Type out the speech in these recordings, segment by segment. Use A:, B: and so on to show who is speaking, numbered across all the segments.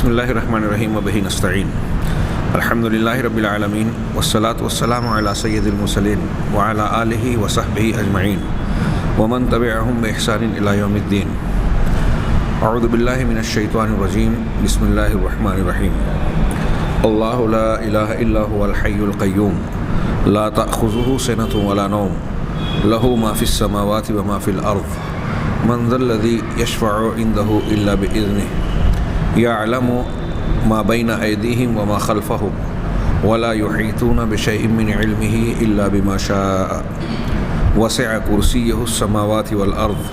A: بسم اللہ الرحمن الرحیم وبہ نستعین الحمد للہ رب العالمین والصلاة والسلام علی سید المرسلین وعلی آلہ وصحبہ اجمعین ومن تبعہم بإحسان الی یوم الدین۔ اعوذ باللہ من الشیطان الرجیم، بسم اللہ الرحمن الرحیم۔ اللہ لا الہ الا هو الحی القیوم لا تأخذہ سنۃ ولا نوم لہ ما فی السماوات وما فی الارض من ذا الذی یشفع عنده الا بإذنہ یعلم ما بین ایدیہم وما خلفہم ولا یحیطون بشیء من علمہ الا بما شاء وسع کرسیہ السماوات والارض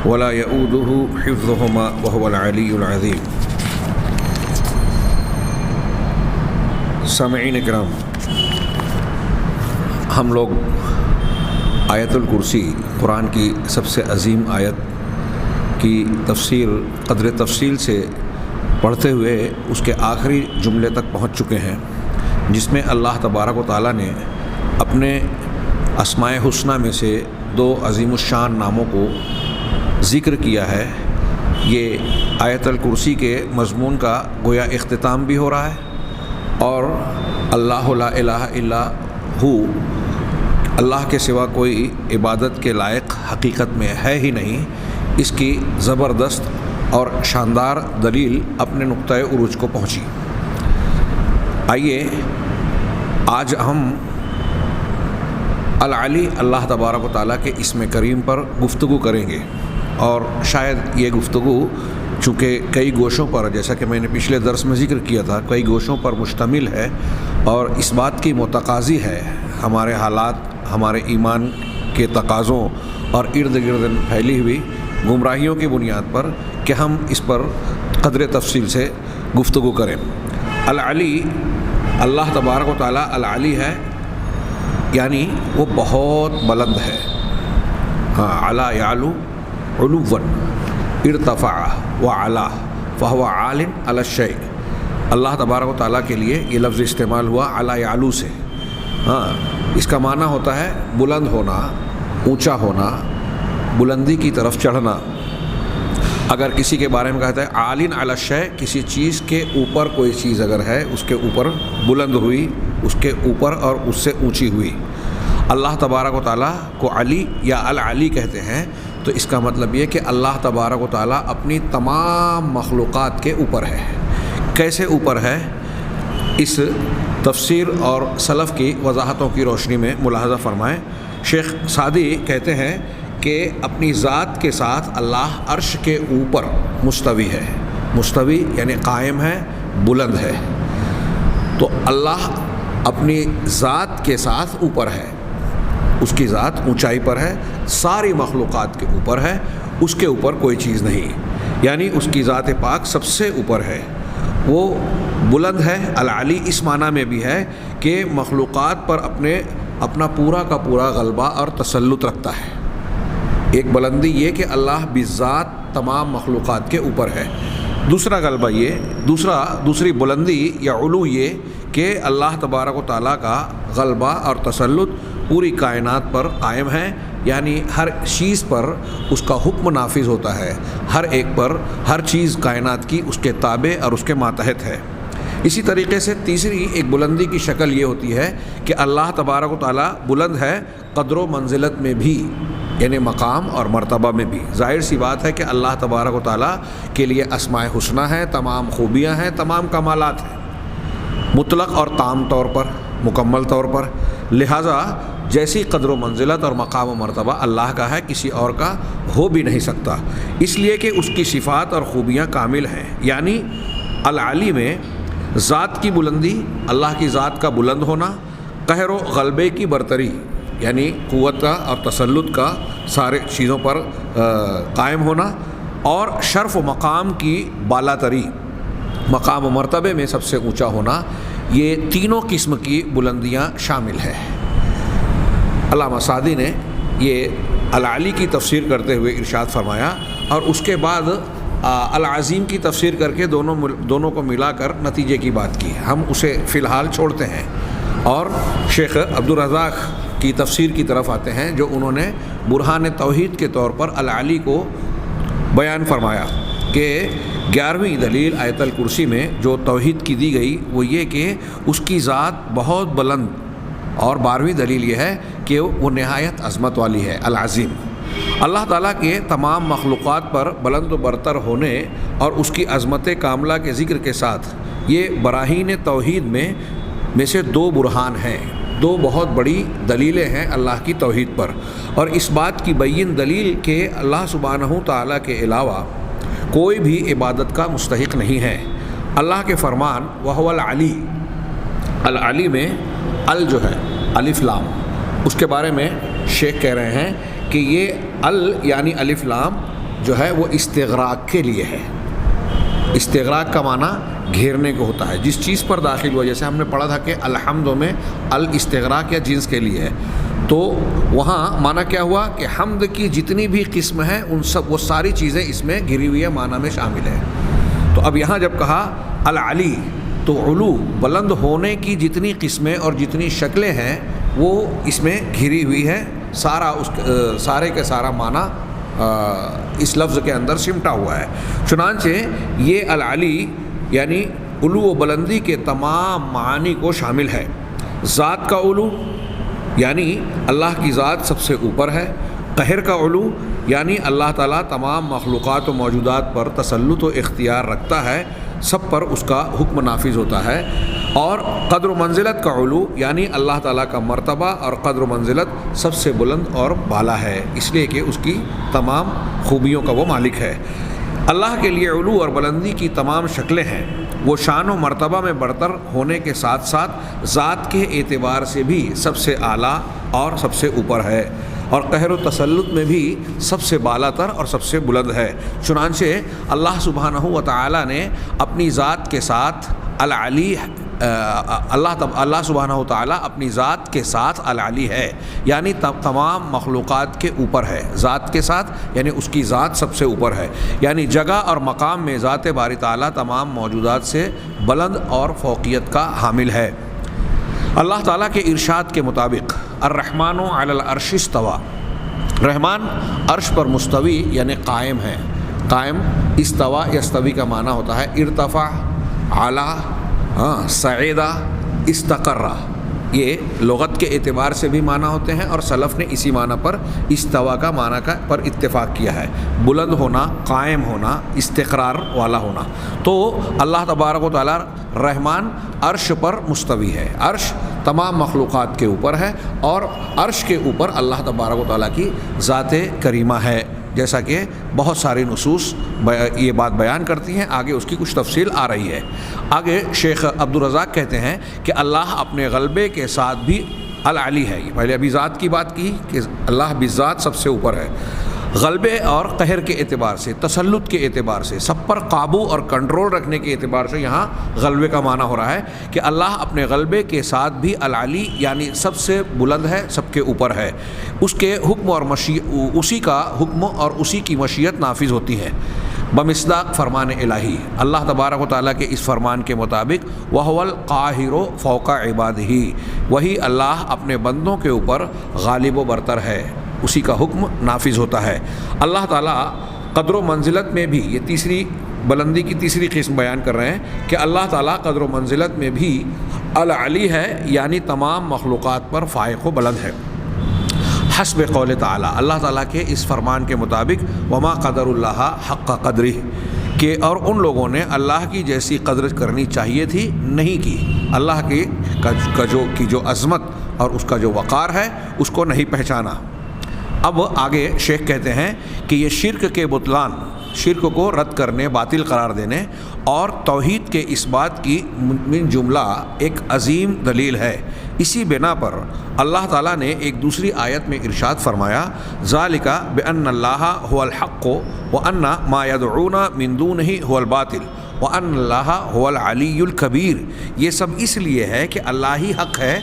A: ولا یؤودہ حفظہما وہو العلی العظیم۔ سامعین اکرام، ہم لوگ آیت الکرسی، قرآن کی سب سے عظیم آیت کی تفسیر قدر تفصیل سے پڑھتے ہوئے اس کے آخری جملے تک پہنچ چکے ہیں، جس میں اللہ تبارک و تعالیٰ نے اپنے اسماء حسنہ میں سے دو عظیم الشان ناموں کو ذکر کیا ہے۔ یہ آیت الکرسی کے مضمون کا گویا اختتام بھی ہو رہا ہے، اور اللہ لا الہ الا ہو، اللہ کے سوا کوئی عبادت کے لائق حقیقت میں ہے ہی نہیں، اس کی زبردست اور شاندار دلیل اپنے نقطۂ عروج کو پہنچی۔ آئیے آج ہم العلی اللہ تبارک و تعالیٰ کے اسم کریم پر گفتگو کریں گے، اور شاید یہ گفتگو چونکہ کئی گوشوں پر، جیسا کہ میں نے پچھلے درس میں ذکر کیا تھا، کئی گوشوں پر مشتمل ہے، اور اس بات کی متقاضی ہے ہمارے حالات، ہمارے ایمان کے تقاضوں اور ارد گرد پھیلی ہوئی گمراہیوں کی بنیاد پر کہ ہم اس پر قدر تفصیل سے گفتگو کریں۔ العلی، اللہ تبارک و تعالیٰ العلی ہے، یعنی وہ بہت بلند ہے۔ علا یعلو علوا ارتفع وعلا فہو عال علی الشیء۔ اللہ تبارک و تعالیٰ کے لیے یہ لفظ استعمال ہوا علا یعلو سے۔ اس کا معنی ہوتا ہے بلند ہونا، اونچا ہونا، بلندی کی طرف چڑھنا۔ اگر کسی کے بارے میں کہتا ہے عالٍ علی الشیء، کسی چیز کے اوپر کوئی چیز اگر ہے، اس کے اوپر بلند ہوئی، اس کے اوپر اور اس سے اونچی ہوئی۔ اللہ تبارک و تعالیٰ کو علی یا العلی کہتے ہیں، تو اس کا مطلب یہ کہ اللہ تبارک و تعالیٰ اپنی تمام مخلوقات کے اوپر ہے۔ کیسے اوپر ہے؟ اس تفسیر اور سلف کی وضاحتوں کی روشنی میں ملاحظہ فرمائیں۔ شیخ سعدی کہتے ہیں کہ اپنی ذات کے ساتھ اللہ عرش کے اوپر مستوی ہے۔ مستوی یعنی قائم ہے، بلند ہے۔ تو اللہ اپنی ذات کے ساتھ اوپر ہے، اس کی ذات اونچائی پر ہے، ساری مخلوقات کے اوپر ہے، اس کے اوپر کوئی چیز نہیں، یعنی اس کی ذات پاک سب سے اوپر ہے، وہ بلند ہے۔ العلی اس معنی میں بھی ہے کہ مخلوقات پر اپنا پورا کا پورا غلبہ اور تسلط رکھتا ہے۔ ایک بلندی یہ کہ اللہ بذات تمام مخلوقات کے اوپر ہے۔ دوسرا غلبہ یہ، دوسری بلندی یا علو یہ کہ اللہ تبارک و تعالیٰ کا غلبہ اور تسلط پوری کائنات پر قائم ہے، یعنی ہر چیز پر اس کا حکم نافذ ہوتا ہے، ہر ایک پر، ہر چیز کائنات کی اس کے تابع اور اس کے ماتحت ہے۔ اسی طریقے سے تیسری ایک بلندی کی شکل یہ ہوتی ہے کہ اللہ تبارک و تعالیٰ بلند ہے قدر و منزلت میں بھی، یعنی مقام اور مرتبہ میں بھی۔ ظاہر سی بات ہے کہ اللہ تبارک و تعالیٰ کے لیے اسماء حسنہ ہیں، تمام خوبیاں ہیں، تمام کمالات ہیں، مطلق اور تام طور پر، مکمل طور پر۔ لہٰذا جیسی قدر و منزلت اور مقام و مرتبہ اللہ کا ہے، کسی اور کا ہو بھی نہیں سکتا، اس لیے کہ اس کی صفات اور خوبیاں کامل ہیں۔ یعنی العلی میں ذات کی بلندی، اللہ کی ذات کا بلند ہونا، قہر و غلبے کی برتری، یعنی قوت کا اور تسلط کا سارے چیزوں پر قائم ہونا، اور شرف و مقام کی بالا تری، مقام و مرتبے میں سب سے اونچا ہونا، یہ تینوں قسم کی بلندیاں شامل ہے۔ علامہ سعدی نے یہ العلی کی تفسیر کرتے ہوئے ارشاد فرمایا، اور اس کے بعد العظیم کی تفسیر کر کے دونوں کو ملا کر نتیجے کی بات کی۔ ہم اسے فی الحال چھوڑتے ہیں اور شیخ عبدالرزاق کی تفسیر کی طرف آتے ہیں، جو انہوں نے برہان توحید کے طور پر العلی کو بیان فرمایا۔ کہ 11ویں دلیل آیت الکرسی میں جو توحید کی دی گئی وہ یہ کہ اس کی ذات بہت بلند، اور 12ویں دلیل یہ ہے کہ وہ نہایت عظمت والی ہے، العظیم۔ اللہ تعالیٰ کے تمام مخلوقات پر بلند و برتر ہونے اور اس کی عظمت کاملہ کے ذکر کے ساتھ یہ براہین توحید میں سے 2 برہان ہیں، 2 بہت بڑی دلیلیں ہیں اللہ کی توحید پر، اور اس بات کی بین دلیل کہ اللہ سبحانہ تعالیٰ کے علاوہ کوئی بھی عبادت کا مستحق نہیں ہے۔ اللہ کے فرمان وَهُوَ العلی، العلی میں ال جو ہے الف لام، اس کے بارے میں شیخ کہہ رہے ہیں کہ یہ ال یعنی الف لام جو ہے وہ استغراق کے لیے ہے۔ استغراق کا معنی گھیرنے کو ہوتا ہے، جس چیز پر داخل ہوا، جیسے ہم نے پڑھا تھا کہ الحمد میں الاستغراق یا جنس کے لیے ہے، تو وہاں معنی کیا ہوا کہ حمد کی جتنی بھی قسم ہیں وہ ساری چیزیں اس میں گھری ہوئی معنی میں شامل ہیں۔ تو اب یہاں جب کہا العلی تو علو، بلند ہونے کی جتنی قسمیں اور جتنی شکلیں ہیں وہ اس میں گھری ہوئی ہے، سارے کے سارا معنی اس لفظ کے اندر سمٹا ہوا ہے۔ چنانچہ یہ العلی یعنی علو و بلندی کے تمام معانی کو شامل ہے۔ ذات کا علو یعنی اللہ کی ذات سب سے اوپر ہے، قہر کا علو یعنی اللہ تعالیٰ تمام مخلوقات و موجودات پر تسلط و اختیار رکھتا ہے، سب پر اس کا حکم نافذ ہوتا ہے، اور قدر و منزلت کا علو یعنی اللہ تعالیٰ کا مرتبہ اور قدر و منزلت سب سے بلند اور بالا ہے، اس لیے کہ اس کی تمام خوبیوں کا وہ مالک ہے۔ اللہ کے لیے علو اور بلندی کی تمام شکلیں ہیں، وہ شان و مرتبہ میں برتر ہونے کے ساتھ ساتھ ذات کے اعتبار سے بھی سب سے اعلیٰ اور سب سے اوپر ہے، اور قہر و تسلط میں بھی سب سے بالا تر اور سب سے بلند ہے۔ چنانچہ اللہ سبحانہ و تعالیٰ نے اپنی ذات کے ساتھ العلی، اللہ سبحانہ و تعالیٰ اپنی ذات کے ساتھ العلی ہے، یعنی تمام مخلوقات کے اوپر ہے، ذات کے ساتھ یعنی اس کی ذات سب سے اوپر ہے، یعنی جگہ اور مقام میں ذات باری تعالیٰ تمام موجودات سے بلند اور فوقیت کا حامل ہے۔ اللہ تعالیٰ کے ارشاد کے مطابق الرحمن علی العرش استوى، رحمان عرش پر مستوی یعنی قائم ہے۔ قائم استوا یستوی کا معنی ہوتا ہے ارتفع، اعلیٰ، صعیدہ، استقرہ، یہ لغت کے اعتبار سے بھی معنی ہوتے ہیں، اور سلف نے اسی معنی پر استوا کا معنی پر اتفاق کیا ہے، بلند ہونا، قائم ہونا، استقرار والا ہونا۔ تو اللہ تبارک و تعالیٰ رحمان عرش پر مستوی ہے، عرش تمام مخلوقات کے اوپر ہے، اور عرش کے اوپر اللہ تبارک و تعالیٰ کی ذات کریمہ ہے، جیسا کہ بہت ساری نصوص یہ بات بیان کرتی ہیں، آگے اس کی کچھ تفصیل آ رہی ہے۔ آگے شیخ عبدالرزاق کہتے ہیں کہ اللہ اپنے غلبے کے ساتھ بھی العلی ہے۔ پہلے ابھی ذات کی بات کی کہ اللہ بذات سب سے اوپر ہے، غلبے اور قہر کے اعتبار سے، تسلط کے اعتبار سے، سب پر قابو اور کنٹرول رکھنے کے اعتبار سے یہاں غلبے کا معنی ہو رہا ہے کہ اللہ اپنے غلبے کے ساتھ بھی العلی یعنی سب سے بلند ہے، سب کے اوپر ہے، اس کے حکم اور اسی کا حکم اور اسی کی مشیت نافذ ہوتی ہے بمصداق فرمان الہی۔ اللہ تبارک و تعالیٰ کے اس فرمان کے مطابق وَهُوَ الْقَاهِرُ فَوْقَ عِبَادِهِ، وہی اللہ اپنے بندوں کے اوپر غالب و برتر ہے، اسی کا حکم نافذ ہوتا ہے۔ اللہ تعالیٰ قدر و منزلت میں بھی، یہ تیسری بلندی کی تیسری قسم بیان کر رہے ہیں کہ اللہ تعالیٰ قدر و منزلت میں بھی العلی ہے، یعنی تمام مخلوقات پر فائق و بلند ہے۔ حسب قول تعالیٰ، اللہ تعالیٰ کے اس فرمان کے مطابق وما قدر اللہ حق قدرہ، کہ اور ان لوگوں نے اللہ کی جیسی قدر کرنی چاہیے تھی نہیں کی، اللہ کی جو عظمت اور اس کا جو وقار ہے اس کو نہیں پہچانا۔ اب آگے شیخ کہتے ہیں کہ یہ شرک کے بطلان، شرک کو رد کرنے، باطل قرار دینے اور توحید کے اس بات کی من جملہ ایک عظیم دلیل ہے۔ اسی بنا پر اللہ تعالیٰ نے ایک دوسری آیت میں ارشاد فرمایا ذالک بأن اللہ هو الحق وأن ما يدعون من دونه هو الباطل وأن اللہ هو العلی الکبیر، یہ سب اس لیے ہے کہ اللہ ہی حق ہے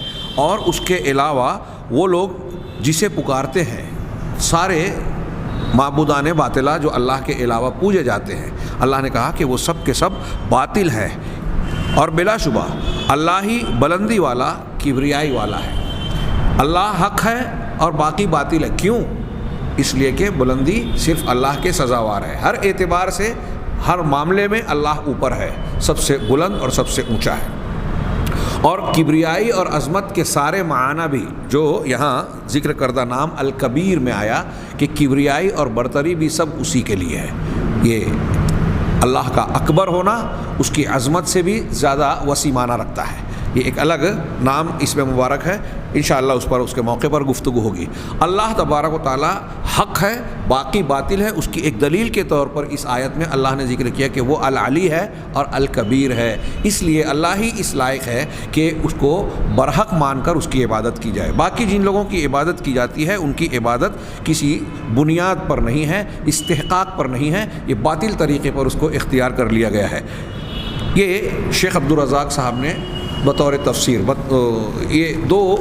A: اور اس کے علاوہ وہ لوگ جسے پکارتے ہیں سارے معبودان باطلہ جو اللہ کے علاوہ پوجے جاتے ہیں، اللہ نے کہا کہ وہ سب کے سب باطل ہیں، اور بلا شبہ اللہ ہی بلندی والا، کبریائی والا ہے۔ اللہ حق ہے اور باقی باطل ہے، کیوں؟ اس لیے کہ بلندی صرف اللہ کے سزاوار ہے، ہر اعتبار سے ہر معاملے میں اللہ اوپر ہے، سب سے بلند اور سب سے اونچا ہے۔ اور کبریائی اور عظمت کے سارے معنی بھی جو یہاں ذکر کردہ نام الکبیر میں آیا کہ کبریائی اور برتری بھی سب اسی کے لیے ہے۔ یہ اللہ کا اکبر ہونا اس کی عظمت سے بھی زیادہ وسیع معنی رکھتا ہے۔ یہ ایک الگ نام اس میں مبارک ہے، انشاءاللہ اس پر اس کے موقع پر گفتگو ہوگی۔ اللہ تبارک و تعالی حق ہے، باقی باطل ہے۔ اس کی ایک دلیل کے طور پر اس آیت میں اللہ نے ذکر کیا کہ وہ العلی ہے اور الکبیر ہے، اس لیے اللہ ہی اس لائق ہے کہ اس کو برحق مان کر اس کی عبادت کی جائے۔ باقی جن لوگوں کی عبادت کی جاتی ہے ان کی عبادت کسی بنیاد پر نہیں ہے، استحقاق پر نہیں ہے، یہ باطل طریقے پر اس کو اختیار کر لیا گیا ہے۔ یہ شیخ عبدالرزاق صاحب نے بطور تفسیر یہ دو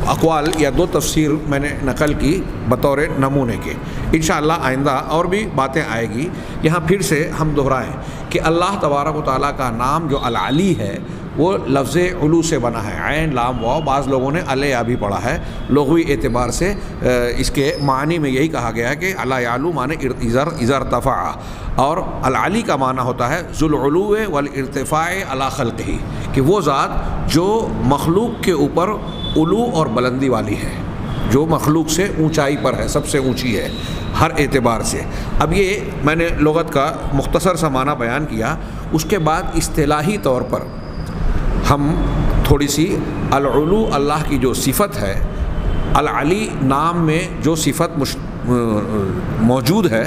A: اقوال یا دو تفسیر میں نے نقل کی بطور نمونے کے۔ انشاءاللہ آئندہ اور بھی باتیں آئے گی۔ یہاں پھر سے ہم دہرائیں کہ اللہ تبارک و تعالیٰ کا نام جو العلی ہے وہ لفظ علو سے بنا ہے، عین لام واو، بعض لوگوں نے علیہ بھی پڑھا ہے۔ لغوی اعتبار سے اس کے معنی میں یہی کہا گیا ہے کہ علی یعلو معنی اذا ارتفع، اور العلی کا معنی ہوتا ہے ذو العلو والارتفاع علی خلقہ، کہ وہ ذات جو مخلوق کے اوپر علو اور بلندی والی ہے، جو مخلوق سے اونچائی پر ہے، سب سے اونچی ہے ہر اعتبار سے۔ اب یہ میں نے لغت کا مختصر سا معنی بیان کیا، اس کے بعد اصطلاحی طور پر ہم تھوڑی سی العلو اللہ کی جو صفت ہے، العلی نام میں جو صفت موجود ہے،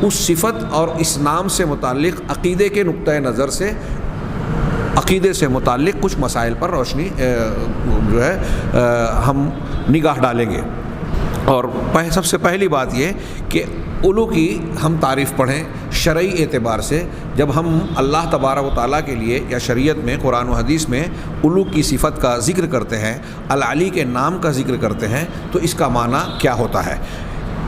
A: اس صفت اور اس نام سے متعلق عقیدے کے نقطۂ نظر سے عقیدے سے متعلق کچھ مسائل پر روشنی جو ہے ہم نگاہ ڈالیں گے۔ اور سب سے پہلی بات یہ کہ علو کی ہم تعریف پڑھیں شرعی اعتبار سے۔ جب ہم اللہ تبارک و تعالیٰ کے لیے یا شریعت میں قرآن و حدیث میں علو کی صفت کا ذکر کرتے ہیں، العلی کے نام کا ذکر کرتے ہیں، تو اس کا معنی کیا ہوتا ہے؟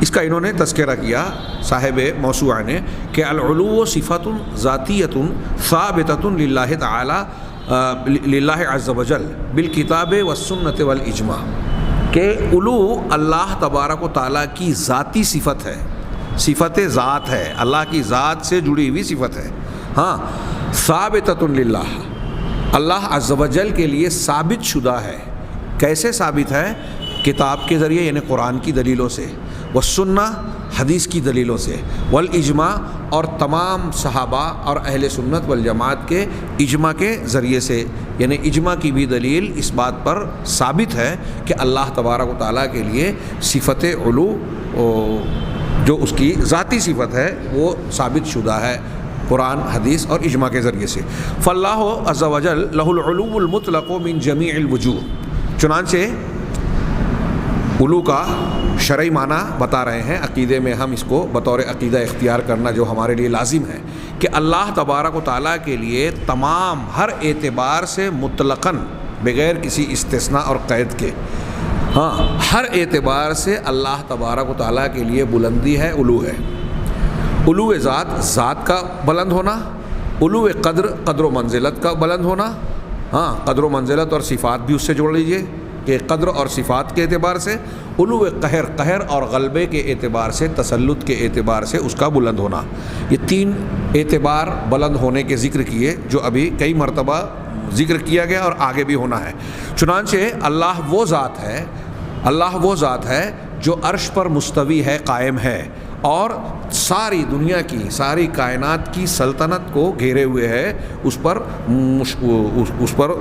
A: اس کا انہوں نے تذکرہ کیا صاحب موسوعہ نے کہ العلو صفت ذاتیۃ ثابتۃ للہ تعالی للہ عز وجل بالکتاب والسنۃ والاجماع، کہ علو اللہ تبارک و تعالیٰ کی ذاتی صفت ہے، صفت ذات ہے، اللہ کی ذات سے جڑی ہوئی صفت ہے۔ ہاں، ثابتۃ للہ، اللہ عز وجل کے لیے ثابت شدہ ہے۔ کیسے ثابت ہے؟ کتاب کے ذریعے یعنی قرآن کی دلیلوں سے، والسنہ حدیث کی دلیلوں سے، والاجماع اور تمام صحابہ اور اہل سنت والجماعت کے اجماع کے ذریعے سے، یعنی اجماع کی بھی دلیل اس بات پر ثابت ہے کہ اللہ تبارک و تعالیٰ کے لیے صفت علو جو اس کی ذاتی صفت ہے وہ ثابت شدہ ہے قرآن، حدیث اور اجماع کے ذریعے سے۔ فاللہ عز وجل لہ العلو المطلق من جمیع الوجوہ، چنانچہ علو کا شرعی معنی بتا رہے ہیں، عقیدے میں ہم اس کو بطور عقیدہ اختیار کرنا جو ہمارے لیے لازم ہے کہ اللہ تبارک و تعالیٰ کے لیے تمام ہر اعتبار سے مطلقاً بغیر کسی استثناء اور قید کے، ہاں ہر اعتبار سے اللہ تبارک و تعالیٰ کے لیے بلندی ہے، علو ہے۔ علو ذات کا بلند ہونا، علو قدر و منزلت کا بلند ہونا، ہاں قدر و منزلت اور صفات بھی اس سے جوڑ لیجئے کہ قدر اور صفات کے اعتبار سے، علو قہر اور غلبے کے اعتبار سے، تسلط کے اعتبار سے اس کا بلند ہونا۔ یہ تین اعتبار بلند ہونے کے ذکر کیے جو ابھی کئی مرتبہ ذکر کیا گیا اور آگے بھی ہونا ہے۔ چنانچہ اللہ وہ ذات ہے جو عرش پر مستوی ہے، قائم ہے، اور ساری دنیا کی، ساری کائنات کی سلطنت کو گھیرے ہوئے ہے، اس پر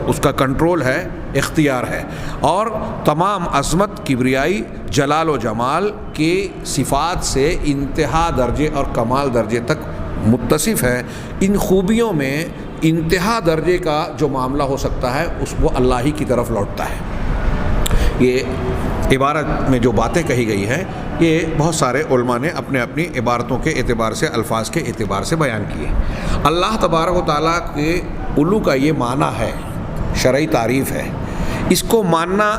A: اس کا کنٹرول ہے، اختیار ہے، اور تمام عظمت، کبریائی، جلال و جمال کی صفات سے انتہا درجے اور کمال درجے تک متصف ہے۔ ان خوبیوں میں انتہا درجے کا جو معاملہ ہو سکتا ہے وہ اللہ ہی کی طرف لوٹتا ہے۔ یہ عبارت میں جو باتیں کہی گئی ہیں یہ بہت سارے علماء نے اپنے اپنی عبارتوں کے اعتبار سے، الفاظ کے اعتبار سے بیان کیے۔ اللہ تبارک و تعالیٰ کے علو کا یہ معنی ہے، شرعی تعریف ہے، اس کو ماننا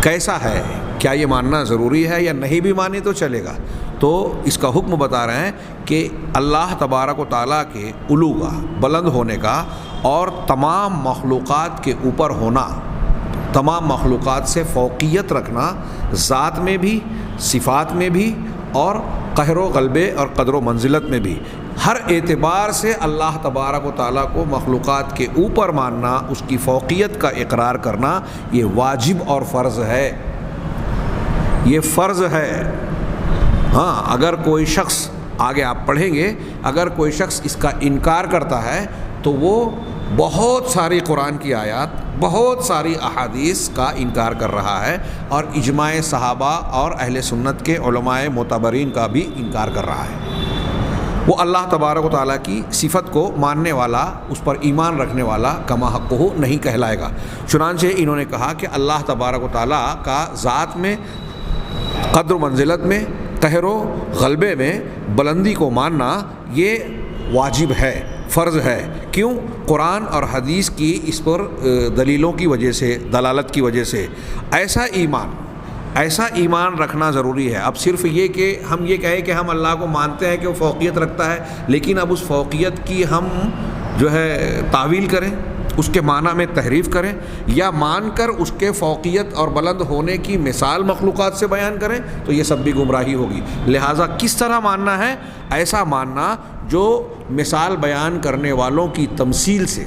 A: کیسا ہے؟ کیا یہ ماننا ضروری ہے یا نہیں بھی مانے تو چلے گا؟ تو اس کا حکم بتا رہے ہیں کہ اللہ تبارک و تعالیٰ کے علو کا، بلند ہونے کا، اور تمام مخلوقات کے اوپر ہونا، تمام مخلوقات سے فوقیت رکھنا، ذات میں بھی، صفات میں بھی اور قہر و غلبے اور قدر و منزلت میں بھی ہر اعتبار سے اللہ تبارک و تعالیٰ کو مخلوقات کے اوپر ماننا، اس کی فوقیت کا اقرار کرنا، یہ واجب اور فرض ہے، یہ فرض ہے۔ ہاں، اگر کوئی شخص، آگے آپ پڑھیں گے، اگر کوئی شخص اس کا انکار کرتا ہے تو وہ بہت ساری قرآن کی آیات، بہت ساری احادیث کا انکار کر رہا ہے، اور اجماع صحابہ اور اہل سنت کے علماء معتبرین کا بھی انکار کر رہا ہے۔ وہ اللہ تبارک و تعالیٰ کی صفت کو ماننے والا، اس پر ایمان رکھنے والا کما حقہ نہیں کہلائے گا۔ چنانچہ انہوں نے کہا کہ اللہ تبارک و تعالیٰ کا ذات میں، قدر و منزلت میں، قہر و غلبے میں بلندی کو ماننا یہ واجب ہے، فرض ہے۔ کیوں؟ قرآن اور حدیث کی اس پر دلیلوں کی وجہ سے، دلالت کی وجہ سے۔ ایسا ایمان رکھنا ضروری ہے۔ اب صرف یہ کہ ہم یہ کہیں کہ ہم اللہ کو مانتے ہیں کہ وہ فوقیت رکھتا ہے، لیکن اب اس فوقیت کی ہم جو ہے تعویل کریں، اس کے معنی میں تحریف کریں، یا مان کر اس کے فوقیت اور بلند ہونے کی مثال مخلوقات سے بیان کریں، تو یہ سب بھی گمراہی ہوگی۔ لہٰذا کس طرح ماننا ہے؟ ایسا ماننا جو مثال بیان کرنے والوں کی تمثیل سے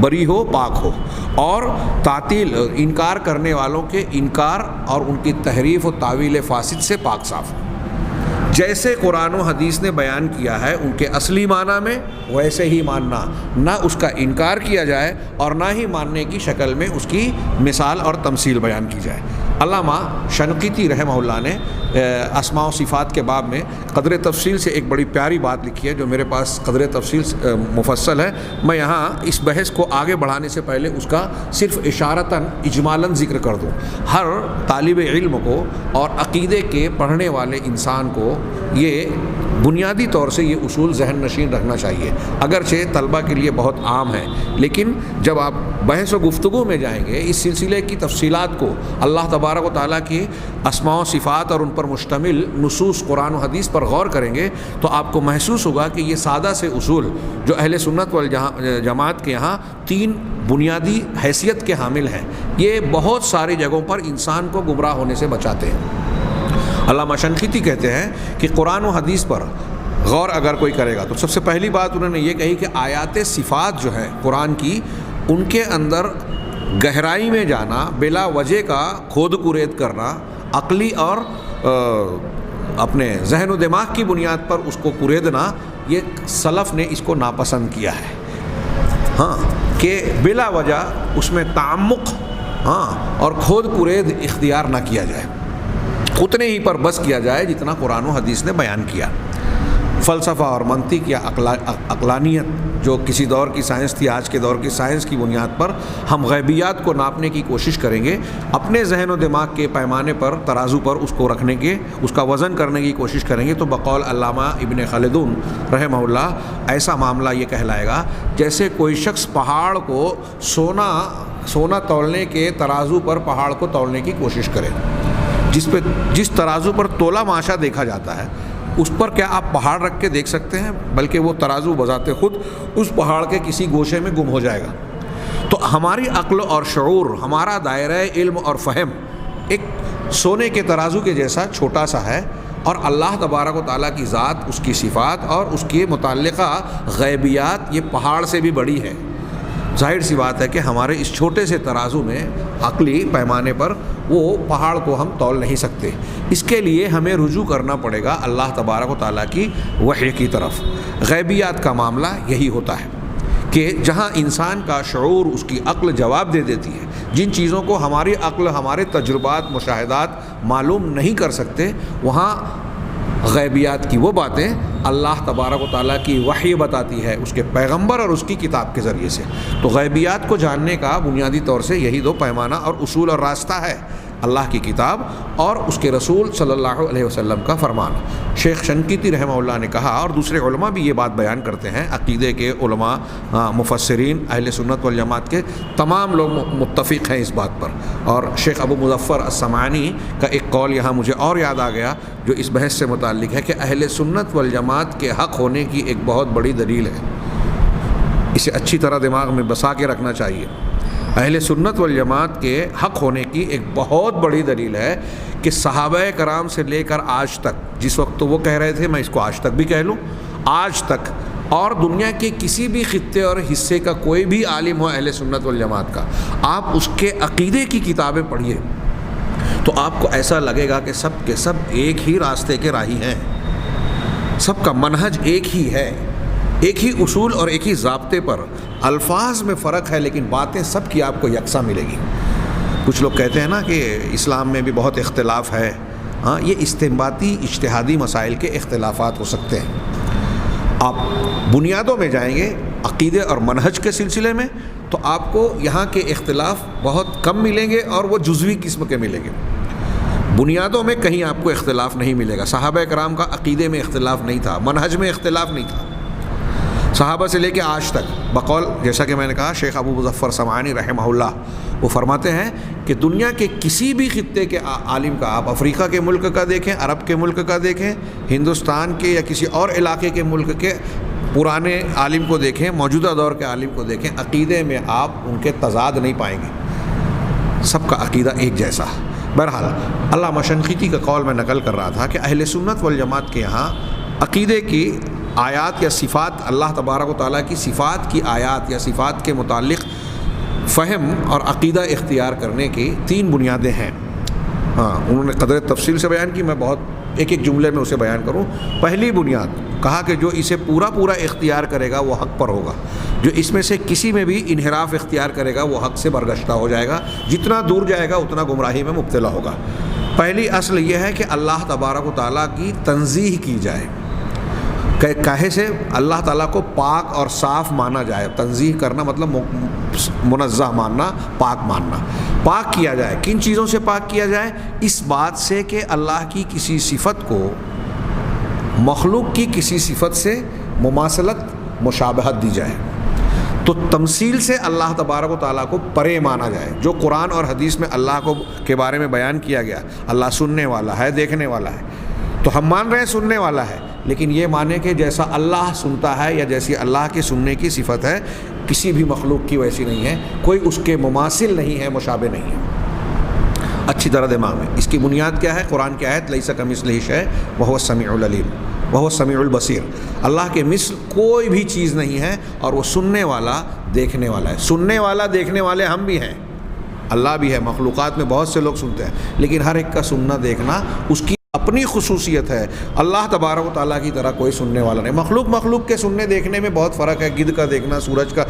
A: بری ہو، پاک ہو، اور تعطیل، انکار کرنے والوں کے انکار اور ان کی تحریف و تعویل فاسد سے پاک صاف ہو۔ جیسے قرآن و حدیث نے بیان کیا ہے ان کے اصلی معنی میں، ویسے ہی ماننا، نہ اس کا انکار کیا جائے اور نہ ہی ماننے کی شکل میں اس کی مثال اور تمثیل بیان کی جائے۔ علامہ شنقیطی رحمہ اللہ نے اسماء و صفات کے باب میں قدر تفصیل سے ایک بڑی پیاری بات لکھی ہے، جو میرے پاس قدر تفصیل مفصل ہے۔ میں یہاں اس بحث کو آگے بڑھانے سے پہلے اس کا صرف اشارتاً، اجمالاً ذکر کر دوں۔ ہر طالب علم کو اور عقیدے کے پڑھنے والے انسان کو یہ بنیادی طور سے یہ اصول ذہن نشین رکھنا چاہیے، اگرچہ طلبہ کے لیے بہت عام ہے، لیکن جب آپ بحث و گفتگو میں جائیں گے، اس سلسلے کی تفصیلات کو، اللہ تبارک و تعالیٰ کی اسماء و صفات اور ان پر مشتمل نصوص قرآن و حدیث پر غور کریں گے، تو آپ کو محسوس ہوگا کہ یہ سادہ سے اصول جو اہل سنت والجماعت کے یہاں 3 بنیادی حیثیت کے حامل ہیں، یہ بہت ساری جگہوں پر انسان کو گمراہ ہونے سے بچاتے ہیں۔ علامہ شنقیطی کہتے ہیں کہ قرآن و حدیث پر غور اگر کوئی کرے گا تو سب سے پہلی بات انہوں نے یہ کہی کہ آیات صفات جو ہیں قرآن کی، ان کے اندر گہرائی میں جانا، بلا وجہ کا کھود کرید کرنا، عقلی اور اپنے ذہن و دماغ کی بنیاد پر اس کو کریدنا، یہ سلف نے اس کو ناپسند کیا ہے۔ ہاں، کہ بلا وجہ اس میں تعمق اور کھود کرید اختیار نہ کیا جائے، اتنے ہی پر بس کیا جائے جتنا قرآن و حدیث نے بیان کیا۔ فلسفہ اور منطق یا عقلانیت جو کسی دور کی سائنس تھی، آج کے دور کی سائنس کی بنیاد پر ہم غیبیات کو ناپنے کی کوشش کریں گے، اپنے ذہن و دماغ کے پیمانے پر، ترازو پر اس کو رکھنے کے، اس کا وزن کرنے کی کوشش کریں گے، تو بقول علامہ ابن خلدون رحمہ اللہ ایسا معاملہ یہ کہلائے گا جیسے کوئی شخص پہاڑ کو سونا تولنے کے ترازو پر پہاڑ کو تولنے کی کوشش کرے۔ جس ترازو پر تولا ماشا دیکھا جاتا ہے، اس پر کیا آپ پہاڑ رکھ کے دیکھ سکتے ہیں؟ بلکہ وہ ترازو بذات خود اس پہاڑ کے کسی گوشے میں گم ہو جائے گا۔ تو ہماری عقل اور شعور، ہمارا دائرہ علم اور فہم ایک سونے کے ترازو کے جیسا چھوٹا سا ہے، اور اللہ تبارک و تعالیٰ کی ذات، اس کی صفات اور اس کے متعلقہ غیبیات یہ پہاڑ سے بھی بڑی ہے۔ ظاہر سی بات ہے کہ ہمارے اس چھوٹے سے ترازو میں، عقلی پیمانے پر، وہ پہاڑ کو ہم تول نہیں سکتے۔ اس کے لیے ہمیں رجوع کرنا پڑے گا اللہ تبارک و تعالیٰ کی وحی کی طرف۔ غیبیات کا معاملہ یہی ہوتا ہے کہ جہاں انسان کا شعور، اس کی عقل جواب دے دیتی ہے، جن چیزوں کو ہماری عقل، ہمارے تجربات، مشاہدات معلوم نہیں کر سکتے، وہاں غیبیات کی وہ باتیں اللہ تبارک و تعالیٰ کی وحی بتاتی ہے، اس کے پیغمبر اور اس کی کتاب کے ذریعے سے۔ تو غیبیات کو جاننے کا بنیادی طور سے یہی 2 پیمانہ اور اصول اور راستہ ہے، اللہ کی کتاب اور اس کے رسول صلی اللہ علیہ وسلم کا فرمان۔ شیخ شنقیطی رحمہ اللہ نے کہا، اور دوسرے علماء بھی یہ بات بیان کرتے ہیں، عقیدے کے علماء، مفسرین، اہل سنت والجماعت کے تمام لوگ متفق ہیں اس بات پر۔ اور شیخ ابو مظفر السمعانی کا ایک قول یہاں مجھے اور یاد آ گیا جو اس بحث سے متعلق ہے، کہ اہل سنت والجماعت کے حق ہونے کی ایک بہت بڑی دلیل ہے، اسے اچھی طرح دماغ میں بسا کے رکھنا چاہیے۔ اہل سنت والجماعت کے حق ہونے کی ایک بہت بڑی دلیل ہے کہ کہ صحابہ کرام سے لے کر آج تک، جس وقت تو وہ کہہ رہے تھے، میں اس کو آج تک بھی کہہ لوں، آج تک اور دنیا کے کسی بھی خطے اور حصے کا کوئی بھی عالم ہو اہل سنت والجماعت کا، آپ اس کے عقیدے کی کتابیں پڑھیے تو آپ کو ایسا لگے گا کہ سب کے سب ایک ہی راستے کے راہی ہیں، سب کا منہج ایک ہی ہے، ایک ہی اصول اور ایک ہی ضابطے پر، الفاظ میں فرق ہے لیکن باتیں سب کی آپ کو یکساں ملے گی۔ کچھ لوگ کہتے ہیں نا کہ اسلام میں بھی بہت اختلاف ہے، ہاں، یہ استنباطی اجتہادی مسائل کے اختلافات ہو سکتے ہیں۔ آپ بنیادوں میں جائیں گے عقیدے اور منہج کے سلسلے میں تو آپ کو یہاں کے اختلاف بہت کم ملیں گے اور وہ جزوی قسم کے ملیں گے۔ بنیادوں میں کہیں آپ کو اختلاف نہیں ملے گا۔ صحابہ کرام کا عقیدے میں اختلاف نہیں تھا، منہج میں اختلاف نہیں تھا، صحابہ سے لے کے آج تک، بقول جیسا کہ میں نے کہا شیخ ابو مظفر سمعانی رحمہ اللہ، وہ فرماتے ہیں کہ دنیا کے کسی بھی خطے کے عالم کا، آپ افریقہ کے ملک کا دیکھیں، عرب کے ملک کا دیکھیں، ہندوستان کے یا کسی اور علاقے کے ملک کے پرانے عالم کو دیکھیں، موجودہ دور کے عالم کو دیکھیں، عقیدے میں آپ ان کے تضاد نہیں پائیں گے، سب کا عقیدہ ایک جیسا۔ بہرحال علامہ شنقیطی کا قول میں نقل کر رہا تھا کہ اہل سنت والجماعت کے یہاں عقیدے کی آیات یا صفات، اللہ تبارک و تعالیٰ کی صفات کی آیات یا صفات کے متعلق فہم اور عقیدہ اختیار کرنے کی 3 بنیادیں ہیں۔ ہاں، انہوں نے قدر تفصیل سے بیان کی، میں بہت ایک ایک جملے میں اسے بیان کروں۔ پہلی بنیاد کہا کہ جو اسے پورا اختیار کرے گا وہ حق پر ہوگا، جو اس میں سے کسی میں بھی انحراف اختیار کرے گا وہ حق سے برگشتہ ہو جائے گا، جتنا دور جائے گا اتنا گمراہی میں مبتلا ہوگا۔ پہلی اصل یہ ہے کہ اللہ تبارک و تعالیٰ کی تنزیہ کی جائے، کہے سے اللہ تعالیٰ کو پاک اور صاف مانا جائے۔ تنزیہ کرنا مطلب منزہ ماننا، پاک ماننا۔ پاک کیا جائے، کن چیزوں سے پاک کیا جائے؟ اس بات سے کہ اللہ کی کسی صفت کو مخلوق کی کسی صفت سے مماثلت، مشابہت دی جائے۔ تو تمثیل سے اللہ تبارک و تعالیٰ کو پرے مانا جائے۔ جو قرآن اور حدیث میں اللہ کے بارے میں بیان کیا گیا، اللہ سننے والا ہے، دیکھنے والا ہے، تو ہم مان رہے ہیں سننے والا ہے، لیکن یہ مانے کہ جیسا اللہ سنتا ہے یا جیسی اللہ کے سننے کی صفت ہے کسی بھی مخلوق کی ویسی نہیں ہے، کوئی اس کے مماثل نہیں ہے، مشابہ نہیں ہے۔ اچھی طرح دماغ میں اس کی بنیاد کیا ہے؟ قرآن کی آیت لیس کمثلہ شیء وہو السمیع العلیم وہو السمیع البصیر، اللہ کے مثل کوئی بھی چیز نہیں ہے اور وہ سننے والا، دیکھنے والا ہے۔ سننے والا، دیکھنے والے ہم بھی ہیں، اللہ بھی ہے، مخلوقات میں بہت سے لوگ سنتے ہیں، لیکن ہر ایک کا سننا دیکھنا اس کی اپنی خصوصیت ہے۔ اللہ تبارک و تعالیٰ کی طرح کوئی سننے والا نہیں۔ مخلوق کے سننے دیکھنے میں بہت فرق ہے، گدھ کا دیکھنا، سورج کا،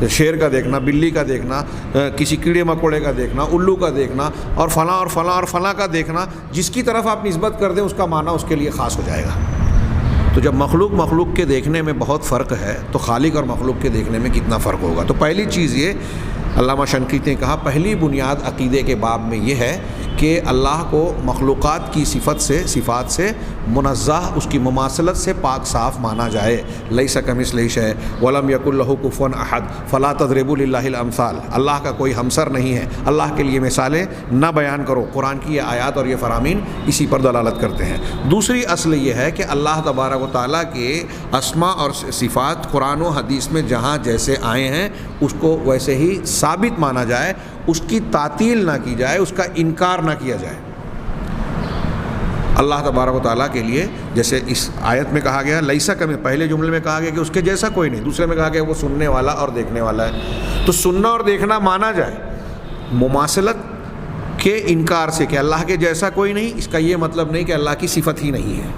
A: شیر کا دیکھنا، بلی کا دیکھنا، کسی کیڑے مکوڑے کا دیکھنا، الو کا دیکھنا، اور فلاں اور فلاں اور فلاں کا دیکھنا، جس کی طرف آپ نسبت کر دیں اس کا معنی اس کے لیے خاص ہو جائے گا۔ تو جب مخلوق کے دیکھنے میں بہت فرق ہے تو خالق اور مخلوق کے دیکھنے میں کتنا فرق ہوگا۔ تو پہلی چیز یہ علامہ شنقیطی نے کہا، پہلی بنیاد عقیدے کے باب میں یہ ہے کہ اللہ کو مخلوقات کی صفات سے منزہ، اس کی مماثلت سے پاک صاف مانا جائے۔ لیس کمثلہ شیء ولم یکن لہ کفوا احد فلا تضربوا للہ الامثال، اللہ کا کوئی ہمسر نہیں ہے، اللہ کے لیے مثالیں نہ بیان کرو۔ قرآن کی یہ آیات اور یہ فرامین اسی پر دلالت کرتے ہیں۔ دوسری اصل یہ ہے کہ اللہ تبارک و تعالیٰ کے اسماء اور صفات قرآن و حدیث میں جہاں جیسے آئے ہیں اس کو ویسے ہی ثابت مانا جائے، اس کی تعطیل نہ کی جائے، اس کا انکار نہ کیا جائے۔ اللہ تبارک و تعالیٰ کے لیے جیسے اس آیت میں کہا گیا لیسا کم، پہلے جملے میں کہا گیا کہ اس کے جیسا کوئی نہیں، دوسرے میں کہا گیا وہ سننے والا اور دیکھنے والا ہے۔ تو سننا اور دیکھنا مانا جائے، مماثلت کے انکار سے کہ اللہ کے جیسا کوئی نہیں، اس کا یہ مطلب نہیں کہ اللہ کی صفت ہی نہیں ہے۔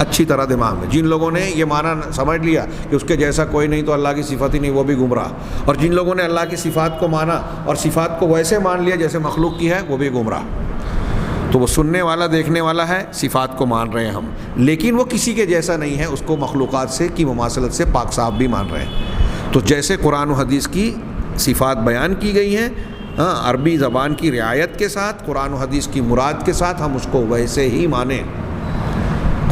A: اچھی طرح دماغ میں جن لوگوں نے یہ معنی سمجھ لیا کہ اس کے جیسا کوئی نہیں تو اللہ کی صفت ہی نہیں، وہ بھی گمراہ، اور جن لوگوں نے اللہ کی صفات کو مانا اور صفات کو ویسے مان لیا جیسے مخلوق کی ہے، وہ بھی گمراہ۔ تو وہ سننے والا، دیکھنے والا ہے، صفات کو مان رہے ہیں ہم، لیکن وہ کسی کے جیسا نہیں ہے، اس کو مخلوقات سے کی مماثلت سے پاک صاف بھی مان رہے ہیں۔ تو جیسے قرآن و حدیث کی صفات بیان کی گئی ہیں، عربی زبان کی رعایت کے ساتھ، قرآن و حدیث کی مراد کے ساتھ، ہم اس کو ویسے ہی مانیں۔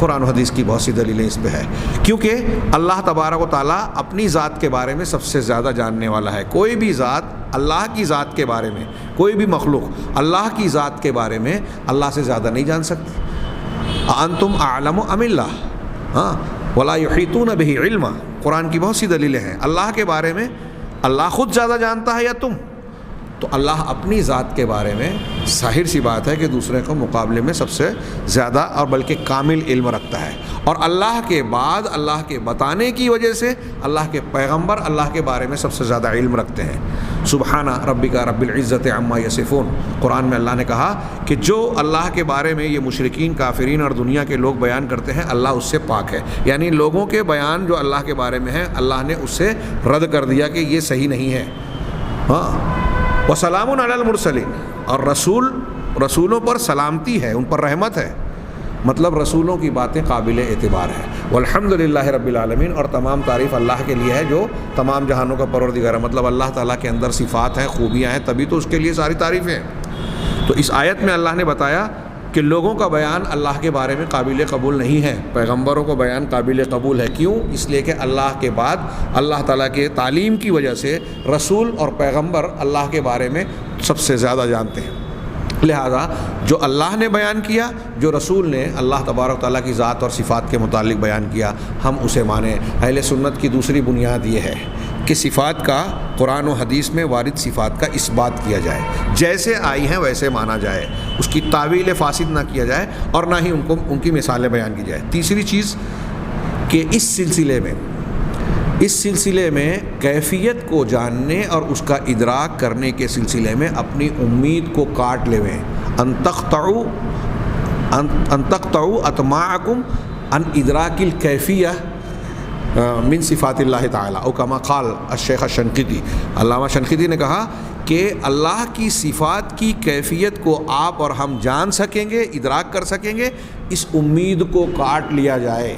A: قرآن و حدیث کی بہت سی دلیلیں اس پہ ہے، کیونکہ اللہ تبارک و تعالیٰ اپنی ذات کے بارے میں سب سے زیادہ جاننے والا ہے۔ کوئی بھی ذات اللہ کی ذات کے بارے میں، کوئی بھی مخلوق اللہ کی ذات کے بارے میں اللہ سے زیادہ نہیں جان سکتی۔ انتم اعلم ام اللہ، ولا یحیطون بہ علما، قرآن کی بہت سی دلیلیں ہیں۔ اللہ کے بارے میں اللہ خود زیادہ جانتا ہے یا تم؟ تو اللہ اپنی ذات کے بارے میں ظاہر سی بات ہے کہ دوسرے کو مقابلے میں سب سے زیادہ اور بلکہ کامل علم رکھتا ہے، اور اللہ کے بعد اللہ کے بتانے کی وجہ سے اللہ کے پیغمبر اللہ کے بارے میں سب سے زیادہ علم رکھتے ہیں۔ سبحان ربک رب العزت عما یصفون، قرآن میں اللہ نے کہا کہ جو اللہ کے بارے میں یہ مشرکین کافرین اور دنیا کے لوگ بیان کرتے ہیں اللہ اس سے پاک ہے، یعنی لوگوں کے بیان جو اللہ کے بارے میں ہے اللہ نے اس سے رد کر دیا کہ یہ صحیح نہیں ہے۔ ہاں، وسلام علی المرسلین، اور رسولوں پر سلامتی ہے، ان پر رحمت ہے، مطلب رسولوں کی باتیں قابل اعتبار ہے۔ والحمد للہ رب العالمین، اور تمام تعریف اللہ کے لیے ہے جو تمام جہانوں کا پروردگار ہے، مطلب اللہ تعالیٰ کے اندر صفات ہیں، خوبیاں ہیں، تبھی تو اس کے لیے ساری تعریفیں ہیں۔ تو اس آیت میں اللہ نے بتایا کہ لوگوں کا بیان اللہ کے بارے میں قابل قبول نہیں ہے، پیغمبروں کو بیان قابل قبول ہے۔ کیوں؟ اس لیے کہ اللہ کے بعد اللہ تعالیٰ کے تعلیم کی وجہ سے رسول اور پیغمبر اللہ کے بارے میں سب سے زیادہ جانتے ہیں، لہذا جو اللہ نے بیان کیا، جو رسول نے اللہ تبارک و تعالیٰ کی ذات اور صفات کے متعلق بیان کیا، ہم اسے مانیں۔ اہل سنت کی دوسری بنیاد یہ ہے کہ صفات کا قرآن و حدیث میں وارد صفات کا اثبات کیا جائے، جیسے آئی ہیں ویسے مانا جائے، اس کی تعویل فاسد نہ کیا جائے اور نہ ہی ان کی مثالیں بیان کی جائے۔ تیسری چیز کہ اس سلسلے میں کیفیت کو جاننے اور اس کا ادراک کرنے کے سلسلے میں اپنی امید کو کاٹ لیویں، ان تقطعوا اطماعکم ان ادراک الکیفیہ من صفات اللہ تعالیٰ، او کما قال الشیخ الشنقیطی، علامہ شنقیطی نے کہا کہ اللہ کی صفات کی کیفیت کو آپ اور ہم جان سکیں گے، ادراک کر سکیں گے، اس امید کو کاٹ لیا جائے۔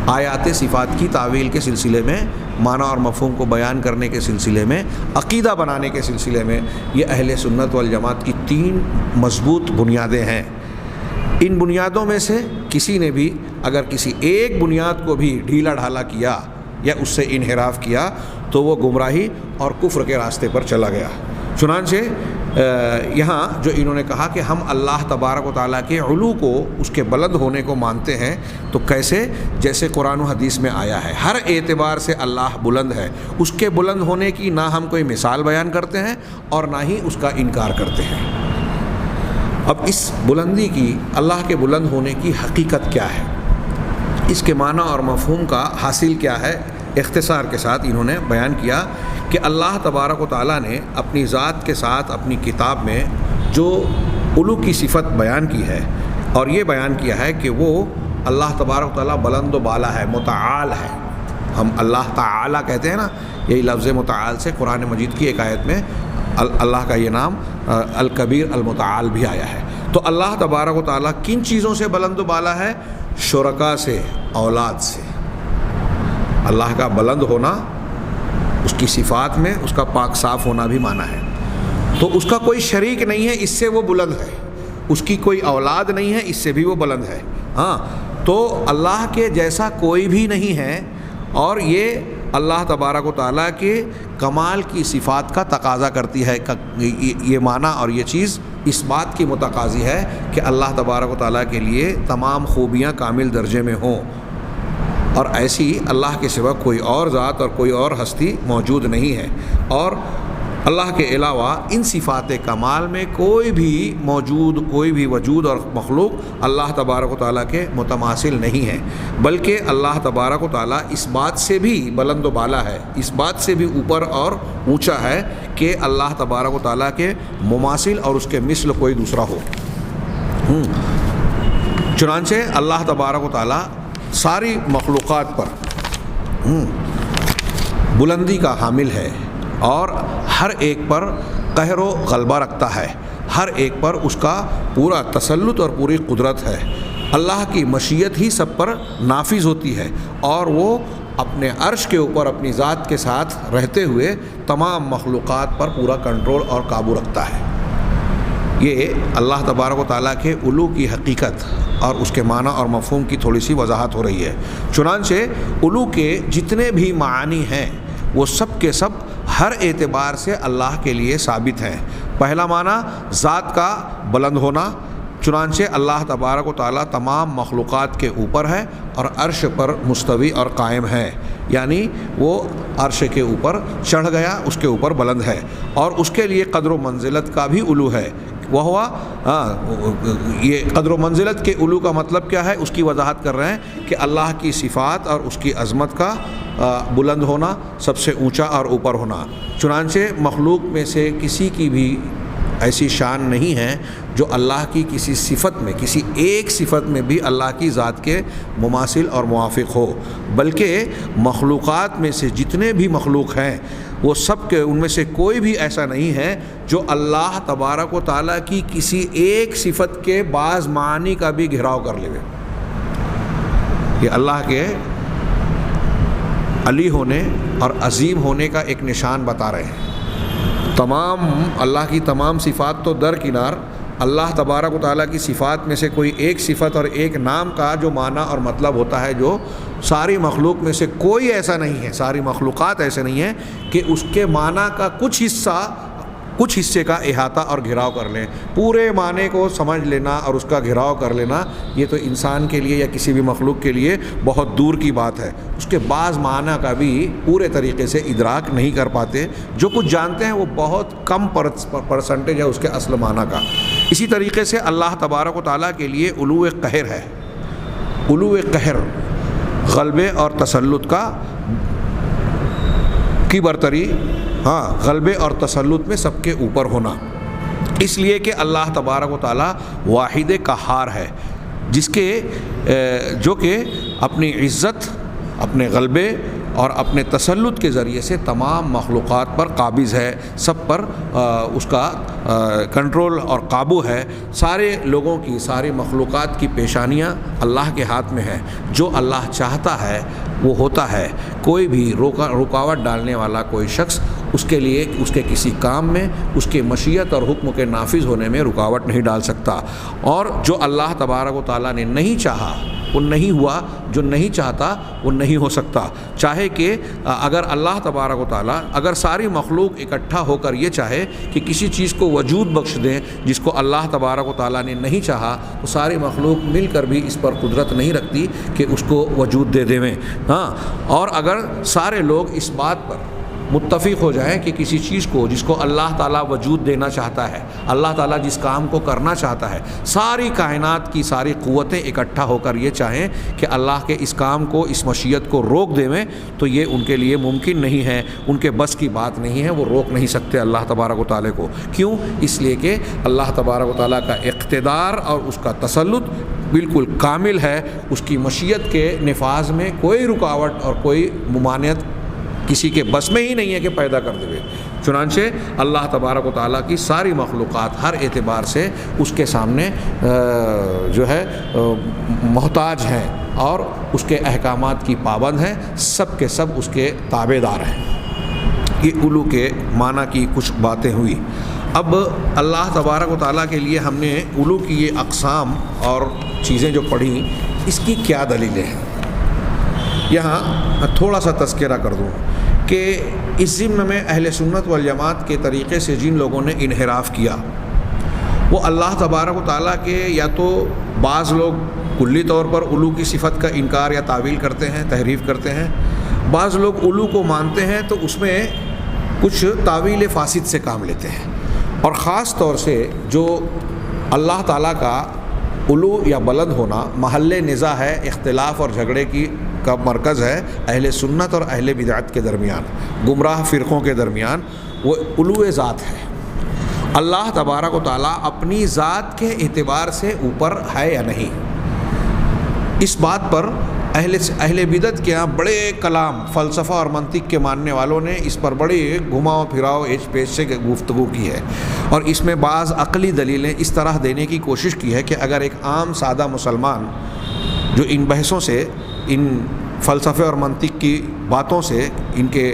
A: آیات صفات کی تعویل کے سلسلے میں، معنی اور مفہوم کو بیان کرنے کے سلسلے میں، عقیدہ بنانے کے سلسلے میں، یہ اہل سنت والجماعت کی 3 مضبوط بنیادیں ہیں۔ ان بنیادوں میں سے کسی نے بھی اگر کسی ایک بنیاد کو بھی ڈھیلا ڈھالا کیا یا اس سے انحراف کیا تو وہ گمراہی اور کفر کے راستے پر چلا گیا۔ چنانچہ یہاں جو انہوں نے کہا کہ ہم اللہ تبارک و تعالیٰ کے علو کو، اس کے بلند ہونے کو مانتے ہیں، تو کیسے؟ جیسے قرآن و حدیث میں آیا ہے، ہر اعتبار سے اللہ بلند ہے، اس کے بلند ہونے کی نہ ہم کوئی مثال بیان کرتے ہیں اور نہ ہی اس کا انکار کرتے ہیں۔ اب اس بلندی کی، اللہ کے بلند ہونے کی حقیقت کیا ہے، اس کے معنی اور مفہوم کا حاصل کیا ہے، اختصار کے ساتھ انہوں نے بیان کیا کہ اللہ تبارک و تعالیٰ نے اپنی ذات کے ساتھ اپنی کتاب میں جو علو کی صفت بیان کی ہے، اور یہ بیان کیا ہے کہ وہ اللہ تبارک و تعالیٰ بلند و بالا ہے، متعال ہے۔ ہم اللہ تعالیٰ کہتے ہیں نا، یہی لفظ متعال سے قرآن مجید کی ایک آیت میں اللہ کا یہ نام الکبیر المتعال بھی آیا ہے۔ تو اللہ تبارک و تعالیٰ کن چیزوں سے بلند و بالا ہے؟ شرکا سے، اولاد سے۔ اللہ کا بلند ہونا اس کی صفات میں اس کا پاک صاف ہونا بھی مانا ہے، تو اس کا کوئی شریک نہیں ہے، اس سے وہ بلند ہے، اس کی کوئی اولاد نہیں ہے، اس سے بھی وہ بلند ہے۔ ہاں، تو اللہ کے جیسا کوئی بھی نہیں ہے، اور یہ اللہ تبارک و تعالیٰ کے کمال کی صفات کا تقاضا کرتی ہے۔ یہ معنی اور یہ چیز اس بات کی متقاضی ہے کہ اللہ تبارک و تعالیٰ کے لیے تمام خوبیاں کامل درجے میں ہوں، اور ایسی اللہ کے سوا کوئی اور ذات اور کوئی اور ہستی موجود نہیں ہے، اور اللہ کے علاوہ ان صفات کمال میں کوئی بھی وجود اور مخلوق اللہ تبارک و تعالیٰ کے متماثل نہیں ہے، بلکہ اللہ تبارک و تعالیٰ اس بات سے بھی بلند و بالا ہے، اس بات سے بھی اوپر اور اونچا ہے کہ اللہ تبارک و تعالیٰ کے مماثل اور اس کے مثل کوئی دوسرا ہو۔ چنانچہ اللہ تبارک و تعالیٰ ساری مخلوقات پر بلندی کا حامل ہے، اور ہر ایک پر قہر و غلبہ رکھتا ہے، ہر ایک پر اس کا پورا تسلط اور پوری قدرت ہے۔ اللہ کی مشیت ہی سب پر نافذ ہوتی ہے، اور وہ اپنے عرش کے اوپر اپنی ذات کے ساتھ رہتے ہوئے تمام مخلوقات پر پورا کنٹرول اور قابو رکھتا ہے۔ یہ اللہ تبارک و تعالیٰ کے علو کی حقیقت اور اس کے معنی اور مفہوم کی تھوڑی سی وضاحت ہو رہی ہے۔ چنانچہ علو کے جتنے بھی معانی ہیں وہ سب کے سب ہر اعتبار سے اللہ کے لیے ثابت ہیں۔ پہلا معنی ذات کا بلند ہونا، چنانچہ اللہ تبارک و تعالیٰ تمام مخلوقات کے اوپر ہے اور عرش پر مستوی اور قائم ہے، یعنی وہ عرش کے اوپر چڑھ گیا، اس کے اوپر بلند ہے، اور اس کے لیے قدر و منزلت کا بھی علو ہے۔ وہ ہوا یہ قدر و منزلت کے علو کا مطلب کیا ہے، اس کی وضاحت کر رہے ہیں کہ اللہ کی صفات اور اس کی عظمت کا بلند ہونا، سب سے اونچا اور اوپر ہونا۔ چنانچہ مخلوق میں سے کسی کی بھی ایسی شان نہیں ہے جو اللہ کی کسی صفت میں، کسی ایک صفت میں بھی اللہ کی ذات کے مماثل اور موافق ہو، بلکہ مخلوقات میں سے جتنے بھی مخلوق ہیں وہ سب کے، ان میں سے کوئی بھی ایسا نہیں ہے جو اللہ تبارک و تعالیٰ کی کسی ایک صفت کے بعض معنی کا بھی گھراؤ کر لے۔ یہ اللہ کے علی ہونے اور عظیم ہونے کا ایک نشان بتا رہے ہیں۔ تمام اللہ کی تمام صفات تو درکنار، اللہ تبارک و تعالیٰ کی صفات میں سے کوئی ایک صفت اور ایک نام کا جو معنی اور مطلب ہوتا ہے، جو ساری مخلوق میں سے کوئی ایسا نہیں ہے، ساری مخلوقات ایسے نہیں ہیں کہ اس کے معنی کا کچھ حصے کا احاطہ اور گھراؤ کر لیں، پورے معنی کو سمجھ لینا اور اس کا گھراؤ کر لینا، یہ تو انسان کے لیے یا کسی بھی مخلوق کے لیے بہت دور کی بات ہے۔ اس کے بعض معنی کا بھی پورے طریقے سے ادراک نہیں کر پاتے، جو کچھ جانتے ہیں وہ بہت کم پرسنٹیج ہے اس کے اصل معنی کا۔ اسی طریقے سے اللہ تبارک و تعالیٰ کے لیے علو قہر ہے، علو قہر غلبے اور تسلط کی برتری، غلبے اور تسلط میں سب کے اوپر ہونا، اس لیے کہ اللہ تبارک و تعالیٰ واحد قہار ہے، جو کہ اپنی عزت، اپنے غلبے اور اپنے تسلط کے ذریعے سے تمام مخلوقات پر قابض ہے، سب پر اس کا کنٹرول اور قابو ہے۔ سارے لوگوں کی، ساری مخلوقات کی پیشانیاں اللہ کے ہاتھ میں ہیں، جو اللہ چاہتا ہے وہ ہوتا ہے۔ کوئی بھی رکاوٹ ڈالنے والا کوئی شخص اس کے لیے، اس کے کسی کام میں، اس کے مشیت اور حکم کے نافذ ہونے میں رکاوٹ نہیں ڈال سکتا، اور جو اللہ تبارک و تعالیٰ نے نہیں چاہا وہ نہیں ہوا، جو نہیں چاہتا وہ نہیں ہو سکتا۔ چاہے کہ اگر اللہ تبارک و تعالیٰ، اگر ساری مخلوق اکٹھا ہو کر یہ چاہے کہ کسی چیز کو وجود بخش دیں جس کو اللہ تبارک و تعالیٰ نے نہیں چاہا، تو ساری مخلوق مل کر بھی اس پر قدرت نہیں رکھتی کہ اس کو وجود دے دیں۔ اور اگر سارے لوگ اس بات پر متفق ہو جائیں کہ کسی چیز کو، جس کو اللہ تعالیٰ وجود دینا چاہتا ہے، اللہ تعالیٰ جس کام کو کرنا چاہتا ہے، ساری کائنات کی ساری قوتیں اکٹھا ہو کر یہ چاہیں کہ اللہ کے اس کام کو، اس مشیت کو روک دیں، تو یہ ان کے لیے ممکن نہیں ہے، ان کے بس کی بات نہیں ہے، وہ روک نہیں سکتے اللہ تبارک و تعالیٰ کو۔ کیوں؟ اس لیے کہ اللہ تبارک و تعالیٰ کا اقتدار اور اس کا تسلط بالکل کامل ہے، اس کی مشیت کے نفاذ میں کوئی رکاوٹ اور کوئی ممانعت کسی کے بس میں ہی نہیں ہے کہ پیدا کر دے۔ چنانچہ اللہ تبارک و تعالیٰ کی ساری مخلوقات ہر اعتبار سے اس کے سامنے جو ہے محتاج ہیں اور اس کے احکامات کی پابند ہیں، سب کے سب اس کے تابع دار ہیں۔ یہ علو کے معنی کی کچھ باتیں ہوئی۔ اب اللہ تبارک و تعالیٰ کے لیے ہم نے علو کی یہ اقسام اور چیزیں جو پڑھیں، اس کی کیا دلیلیں ہیں؟ یہاں میں تھوڑا سا تذکرہ کر دوں کہ اس ضمن میں اہل سنت والجماعت کے طریقے سے جن لوگوں نے انحراف کیا، وہ اللہ تبارک و تعالیٰ کے یا تو بعض لوگ کلی طور پر علو کی صفت کا انکار یا تعویل کرتے ہیں، تحریف کرتے ہیں، بعض لوگ علو کو مانتے ہیں تو اس میں کچھ تعویل فاسد سے کام لیتے ہیں، اور خاص طور سے جو اللہ تعالیٰ کا علو یا بلند ہونا محل نزاع ہے، اختلاف اور جھگڑے کا مرکز ہے اہل سنت اور اہل بدعت کے درمیان، گمراہ فرقوں کے درمیان، وہ علو ذات ہے۔ اللہ تبارک و تعالیٰ اپنی ذات کے اعتبار سے اوپر ہے یا نہیں، اس بات پر اہل بدعت کے ہاں بڑے کلام، فلسفہ اور منطق کے ماننے والوں نے اس پر بڑے گھماؤ پھراؤ ایچ پیچ سے گفتگو کی ہے، اور اس میں بعض عقلی دلیلیں اس طرح دینے کی کوشش کی ہے کہ اگر ایک عام سادہ مسلمان جو ان بحثوں سے، ان فلسفے اور منطق کی باتوں سے، ان کے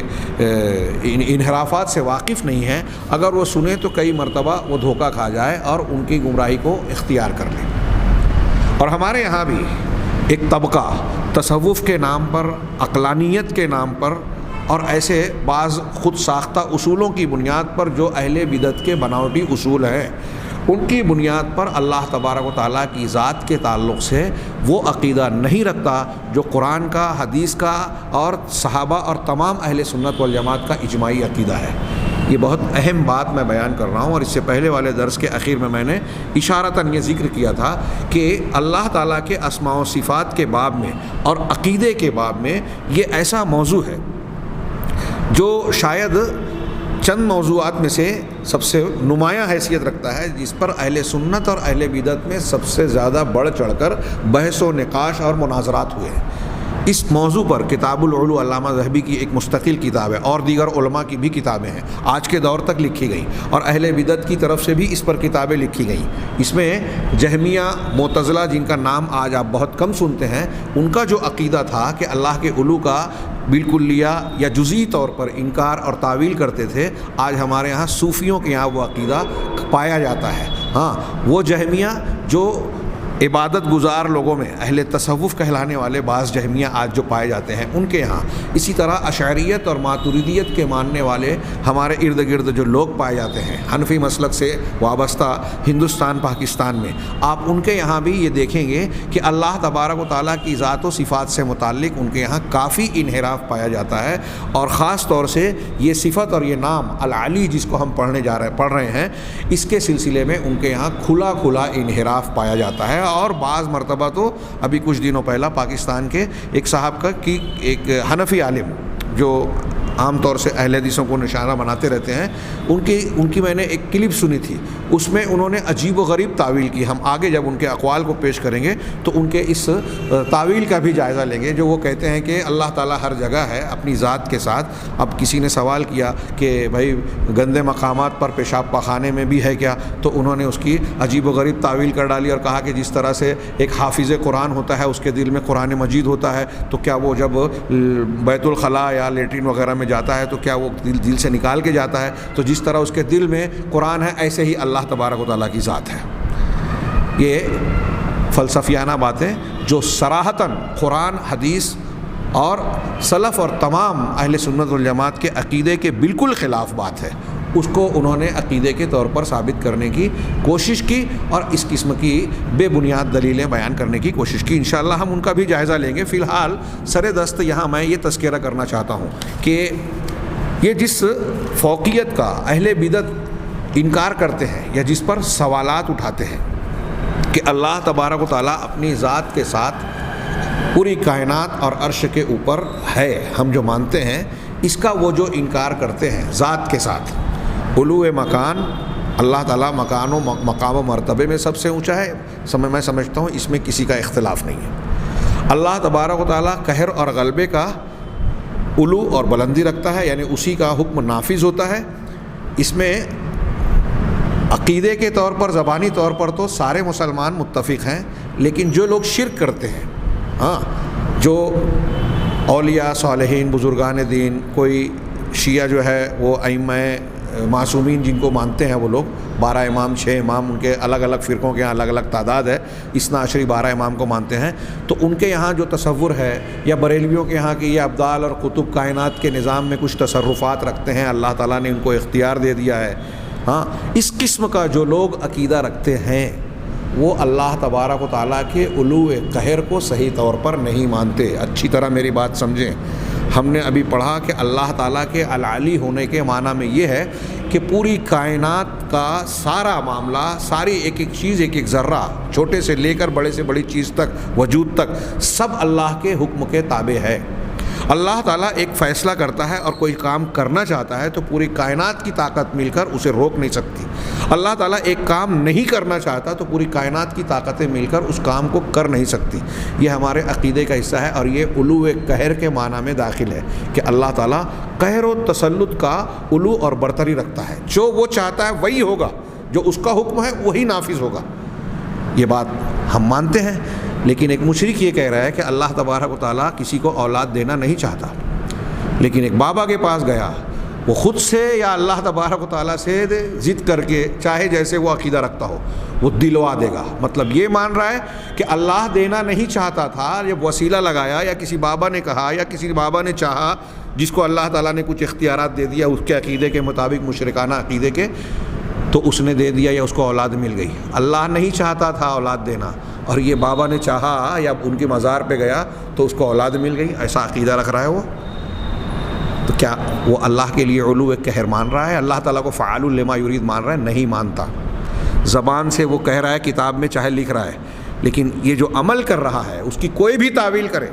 A: انحرافات سے واقف نہیں ہے، اگر وہ سنے تو کئی مرتبہ وہ دھوکہ کھا جائے اور ان کی گمراہی کو اختیار کر لے۔ اور ہمارے یہاں بھی ایک طبقہ تصوف کے نام پر، عقلانیت کے نام پر اور ایسے بعض خود ساختہ اصولوں کی بنیاد پر جو اہل بدعت کے بناوٹی اصول ہیں، ان کی بنیاد پر اللہ تبارک و تعالیٰ کی ذات کے تعلق سے وہ عقیدہ نہیں رکھتا جو قرآن کا، حدیث کا اور صحابہ اور تمام اہل سنت والجماعت کا اجماعی عقیدہ ہے۔ یہ بہت اہم بات میں بیان کر رہا ہوں، اور اس سے پہلے والے درس کے اخیر میں نے اشارتاً یہ ذکر کیا تھا کہ اللہ تعالیٰ کے اسماء و صفات کے باب میں اور عقیدے کے باب میں یہ ایسا موضوع ہے جو شاید چند موضوعات میں سے سب سے نمایاں حیثیت رکھتا ہے، جس پر اہل سنت اور اہل بدعت میں سب سے زیادہ بڑھ چڑھ کر بحث و نقاش اور مناظرات ہوئے ہیں۔ اس موضوع پر کتاب العلو علامہ ذہبی کی ایک مستقل کتاب ہے، اور دیگر علماء کی بھی کتابیں ہیں، آج کے دور تک لکھی گئیں، اور اہل بدعت کی طرف سے بھی اس پر کتابیں لکھی گئیں۔ اس میں جہمیہ، معتزلہ، جن کا نام آج آپ بہت کم سنتے ہیں، ان کا جو عقیدہ تھا کہ اللہ کے علو کا بالکلیہ یا جزئی طور پر انکار اور تعویل کرتے تھے، آج ہمارے ہاں صوفیوں کے یہاں وہ عقیدہ پایا جاتا ہے۔ ہاں، وہ جہمیہ جو عبادت گزار لوگوں میں اہل تصوف کہلانے والے بعض جہمیہ آج جو پائے جاتے ہیں ان کے یہاں، اسی طرح اشعریت اور ماتریدیت کے ماننے والے ہمارے ارد گرد جو لوگ پائے جاتے ہیں حنفی مسلک سے وابستہ ہندوستان پاکستان میں، آپ ان کے یہاں بھی یہ دیکھیں گے کہ اللہ تبارک و تعالیٰ کی ذات و صفات سے متعلق ان کے یہاں کافی انحراف پایا جاتا ہے، اور خاص طور سے یہ صفت اور یہ نام العلی جس کو ہم پڑھ رہے ہیں، اس کے سلسلے میں ان کے یہاں کھلا انحراف پایا جاتا ہے۔ اور بعض مرتبہ تو ابھی کچھ دنوں پہلا پاکستان کے ایک صاحب کا کی ایک حنفی عالم جو عام طور سے اہل حدیثوں کو نشانہ بناتے رہتے ہیں، ان کی میں نے ایک کلپ سنی تھی، اس میں انہوں نے عجیب و غریب تعویل کی۔ ہم آگے جب ان کے اقوال کو پیش کریں گے تو ان کے اس تعویل کا بھی جائزہ لیں گے، جو وہ کہتے ہیں کہ اللہ تعالیٰ ہر جگہ ہے اپنی ذات کے ساتھ۔ اب کسی نے سوال کیا کہ بھائی گندے مقامات پر پیشاب پاخانے میں بھی ہے کیا؟ تو انہوں نے اس کی عجیب و غریب تعویل کر ڈالی اور کہا کہ جس طرح سے ایک حافظ قرآن ہوتا ہے، اس کے دل میں قرآن مجید ہوتا ہے، تو کیا وہ جب بیت الخلاء یا لیٹرین وغیرہ میں جاتا ہے تو کیا وہ دل سے نکال کے جاتا ہے؟ تو جس طرح اس کے دل میں قرآن ہے، ایسے ہی اللہ تبارک و تعالیٰ کی ذات ہے۔ یہ فلسفیانہ باتیں جو صراحتاً قرآن، حدیث اور سلف اور تمام اہل سنت والجماعت کے عقیدے کے بالکل خلاف بات ہے، اس کو انہوں نے عقیدے کے طور پر ثابت کرنے کی کوشش کی اور اس قسم کی بے بنیاد دلیلیں بیان کرنے کی کوشش کی۔ انشاءاللہ ہم ان کا بھی جائزہ لیں گے۔ فی الحال سر دست یہاں میں یہ تذکرہ کرنا چاہتا ہوں کہ یہ جس فوقیت کا اہل بدعت انکار کرتے ہیں یا جس پر سوالات اٹھاتے ہیں کہ اللہ تبارک و تعالیٰ اپنی ذات کے ساتھ پوری کائنات اور عرش کے اوپر ہے، ہم جو مانتے ہیں، اس کا وہ جو انکار کرتے ہیں ذات کے ساتھ، علو مکان، اللہ تعالیٰ مکان و مقام و مرتبے میں سب سے اونچا ہے، میں سمجھتا ہوں اس میں کسی کا اختلاف نہیں ہے۔ اللہ تبارک و تعالیٰ قہر اور غلبے کا علو اور بلندی رکھتا ہے، یعنی اسی کا حکم نافذ ہوتا ہے۔ اس میں عقیدے کے طور پر، زبانی طور پر تو سارے مسلمان متفق ہیں، لیکن جو لوگ شرک کرتے ہیں، ہاں، جو اولیاء، صالحین، بزرگان دین، کوئی شیعہ جو ہے وہ ائمہ معصومین جن کو مانتے ہیں، وہ لوگ 12 امام، 6 امام، ان کے الگ الگ فرقوں کے یہاں الگ الگ تعداد ہے، اثنا عشری 12 امام کو مانتے ہیں، تو ان کے یہاں جو تصور ہے، یا بریلویوں کے یہاں کہ یہ ابدال اور قطب کائنات کے نظام میں کچھ تصرفات رکھتے ہیں، اللہ تعالیٰ نے ان کو اختیار دے دیا ہے، ہاں، اس قسم کا جو لوگ عقیدہ رکھتے ہیں وہ اللہ تبارک و تعالیٰ کے علو قہر کو صحیح طور پر نہیں مانتے۔ اچھی طرح میری بات سمجھیں، ہم نے ابھی پڑھا کہ اللہ تعالیٰ کے العلی ہونے کے معنی میں یہ ہے کہ پوری کائنات کا سارا معاملہ، ساری ایک ایک چیز، ایک ایک ذرہ، چھوٹے سے لے کر بڑے سے بڑی چیز تک، وجود تک، سب اللہ کے حکم کے تابع ہے۔ اللہ تعالیٰ ایک فیصلہ کرتا ہے اور کوئی کام کرنا چاہتا ہے تو پوری کائنات کی طاقت مل کر اسے روک نہیں سکتی۔ اللہ تعالیٰ ایک کام نہیں کرنا چاہتا تو پوری کائنات کی طاقتیں مل کر اس کام کو کر نہیں سکتی۔ یہ ہمارے عقیدے کا حصہ ہے، اور یہ علو قہر کے معنی میں داخل ہے کہ اللہ تعالیٰ قہر و تسلط کا علو اور برتری رکھتا ہے، جو وہ چاہتا ہے وہی ہوگا، جو اس کا حکم ہے وہی نافذ ہوگا۔ یہ بات ہم مانتے ہیں، لیکن ایک مشرک یہ کہہ رہا ہے کہ اللہ تبارک و تعالیٰ کسی کو اولاد دینا نہیں چاہتا، لیکن ایک بابا کے پاس گیا، وہ خود سے یا اللہ تبارک و تعالیٰ سے ضد کر کے، چاہے جیسے وہ عقیدہ رکھتا ہو، وہ دلوا دے گا۔ مطلب یہ مان رہا ہے کہ اللہ دینا نہیں چاہتا تھا، جب وسیلہ لگایا یا کسی بابا نے کہا یا کسی بابا نے چاہا، جس کو اللہ تعالیٰ نے کچھ اختیارات دے دیا اس کے عقیدے کے مطابق، مشرکانہ عقیدے کے، تو اس نے دے دیا یا اس کو اولاد مل گئی. اللہ نہیں چاہتا تھا اولاد دینا اور یہ بابا نے چاہا یا ان کے مزار پہ گیا تو اس کو اولاد مل گئی. ایسا عقیدہ رکھ رہا ہے وہ. تو کیا وہ اللہ کے لیے علو قہر مان رہا ہے؟ اللہ تعالیٰ کو فعال لما یرید مان رہا ہے؟ نہیں مانتا. زبان سے وہ کہہ رہا ہے, کتاب میں چاہے لکھ رہا ہے, لیکن یہ جو عمل کر رہا ہے اس کی کوئی بھی تعویل کرے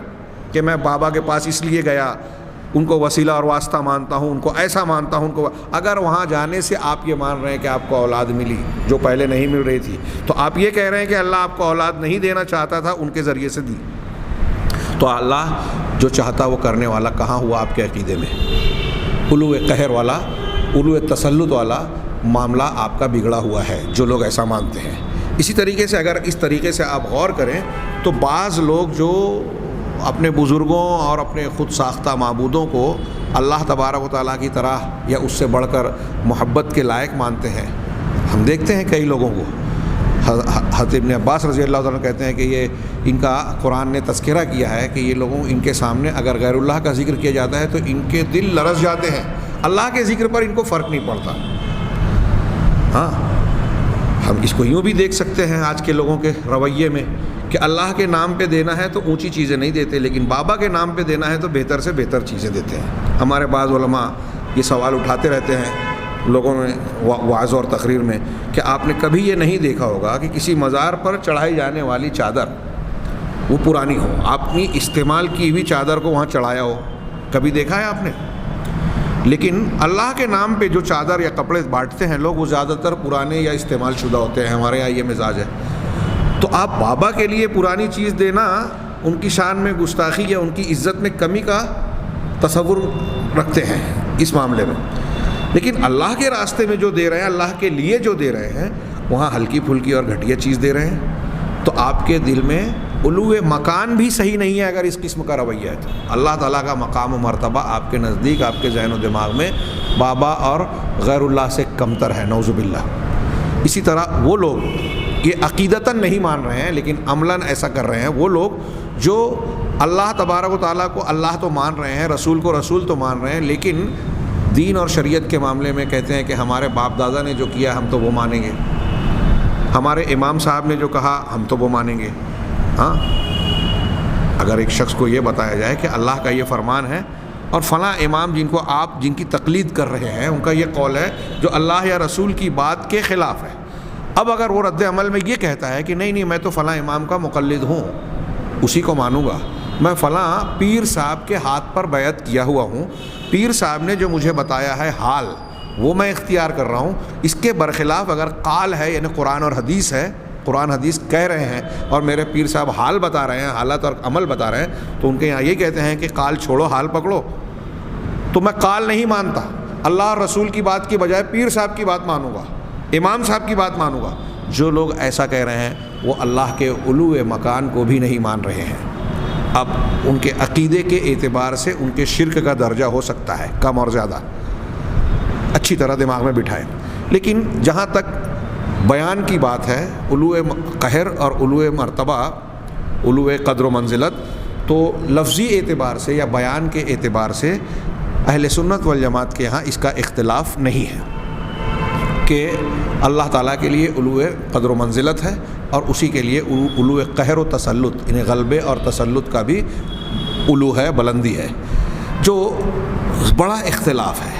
A: کہ میں بابا کے پاس اس لیے گیا, ان کو وسیلہ اور واسطہ مانتا ہوں, ان کو ایسا مانتا ہوں, ان کو اگر وہاں جانے سے آپ یہ مان رہے ہیں کہ آپ کو اولاد ملی جو پہلے نہیں مل رہی تھی, تو آپ یہ کہہ رہے ہیں کہ اللہ آپ کو اولاد نہیں دینا چاہتا تھا, ان کے ذریعے سے دی. تو اللہ جو چاہتا وہ کرنے والا کہاں ہوا آپ کے عقیدے میں؟ علو قہر والا, علو تسلط والا معاملہ آپ کا بگڑا ہوا ہے جو لوگ ایسا مانتے ہیں. اسی طریقے سے اگر اس طریقے سے آپ غور کریں تو بعض لوگ جو اپنے بزرگوں اور اپنے خود ساختہ معبودوں کو اللہ تبارک و تعالیٰ کی طرح یا اس سے بڑھ کر محبت کے لائق مانتے ہیں, ہم دیکھتے ہیں کئی لوگوں کو. حضرت ابن عباس رضی اللہ عنہ کہتے ہیں کہ یہ ان کا قرآن نے تذکرہ کیا ہے کہ یہ لوگوں ان کے سامنے اگر غیر اللہ کا ذکر کیا جاتا ہے تو ان کے دل لرز جاتے ہیں, اللہ کے ذکر پر ان کو فرق نہیں پڑتا. ہاں, ہم اس کو یوں بھی دیکھ سکتے ہیں آج کے لوگوں کے رویے میں کہ اللہ کے نام پہ دینا ہے تو اونچی چیزیں نہیں دیتے, لیکن بابا کے نام پہ دینا ہے تو بہتر سے بہتر چیزیں دیتے ہیں. ہمارے بعض علماء یہ سوال اٹھاتے رہتے ہیں لوگوں نے وعظ اور تقریر میں کہ آپ نے کبھی یہ نہیں دیکھا ہوگا کہ کسی مزار پر چڑھائی جانے والی چادر وہ پرانی ہو, اپنی استعمال کی ہوئی چادر کو وہاں چڑھایا ہو, کبھی دیکھا ہے آپ نے؟ لیکن اللہ کے نام پہ جو چادر یا کپڑے بانٹتے ہیں لوگ وہ زیادہ تر پرانے یا استعمال شدہ ہوتے ہیں. ہمارے یہاں یہ مزاج ہے. تو آپ بابا کے لیے پرانی چیز دینا ان کی شان میں گستاخی یا ان کی عزت میں کمی کا تصور رکھتے ہیں اس معاملے میں. لیکن اللہ کے راستے میں جو دے رہے ہیں, اللہ کے لیے جو دے رہے ہیں, وہاں ہلکی پھلکی اور گھٹیا چیز دے رہے ہیں. تو آپ کے دل میں علو مکان بھی صحیح نہیں ہے اگر اس قسم کا رویہ ہے. تو اللہ تعالیٰ کا مقام و مرتبہ آپ کے نزدیک, آپ کے ذہن و دماغ میں بابا اور غیر اللہ سے کمتر ہے, نعوذ باللہ. اسی طرح وہ لوگ یہ عقیدتاً نہیں مان رہے ہیں لیکن عملاً ایسا کر رہے ہیں, وہ لوگ جو اللہ تبارک و تعالیٰ کو اللہ تو مان رہے ہیں, رسول کو رسول تو مان رہے ہیں, لیکن دین اور شریعت کے معاملے میں کہتے ہیں کہ ہمارے باپ دادا نے جو کیا ہم تو وہ مانیں گے, ہمارے امام صاحب نے جو کہا ہم تو وہ مانیں گے. ہاں, اگر ایک شخص کو یہ بتایا جائے کہ اللہ کا یہ فرمان ہے اور فلاں امام جن کی تقلید کر رہے ہیں ان کا یہ قول ہے جو اللہ یا رسول کی بات کے خلاف ہے, اب اگر وہ رد عمل میں یہ کہتا ہے کہ نہیں میں تو فلاں امام کا مقلد ہوں, اسی کو مانوں گا, میں فلاں پیر صاحب کے ہاتھ پر بیعت کیا ہوا ہوں, پیر صاحب نے جو مجھے بتایا ہے حال وہ میں اختیار کر رہا ہوں, اس کے برخلاف اگر قال ہے یعنی قرآن اور حدیث ہے, قرآن حدیث کہہ رہے ہیں اور میرے پیر صاحب حال بتا رہے ہیں, حالت اور عمل بتا رہے ہیں, تو ان کے یہاں یہ کہتے ہیں کہ قال چھوڑو حال پکڑو. تو میں قال نہیں مانتا, اللہ اور رسول کی بات کی بجائے پیر صاحب کی بات مانوں گا, امام صاحب کی بات مانوں گا. جو لوگ ایسا کہہ رہے ہیں وہ اللہ کے علو مکان کو بھی نہیں مان رہے ہیں. اب ان کے عقیدے کے اعتبار سے ان کے شرک کا درجہ ہو سکتا ہے کم اور زیادہ, اچھی طرح دماغ میں بٹھائیں. لیکن جہاں تک بیان کی بات ہے, علو قہر اور علو مرتبہ, علو قدر و منزلت, تو لفظی اعتبار سے یا بیان کے اعتبار سے اہل سنت والجماعت کے یہاں اس کا اختلاف نہیں ہے کہ اللہ تعالیٰ کے لیے علو قدر و منزلت ہے اور اسی کے لیے علو قہر و تسلط, یعنی غلبے اور تسلط کا بھی علو ہے, بلندی ہے. جو بڑا اختلاف ہے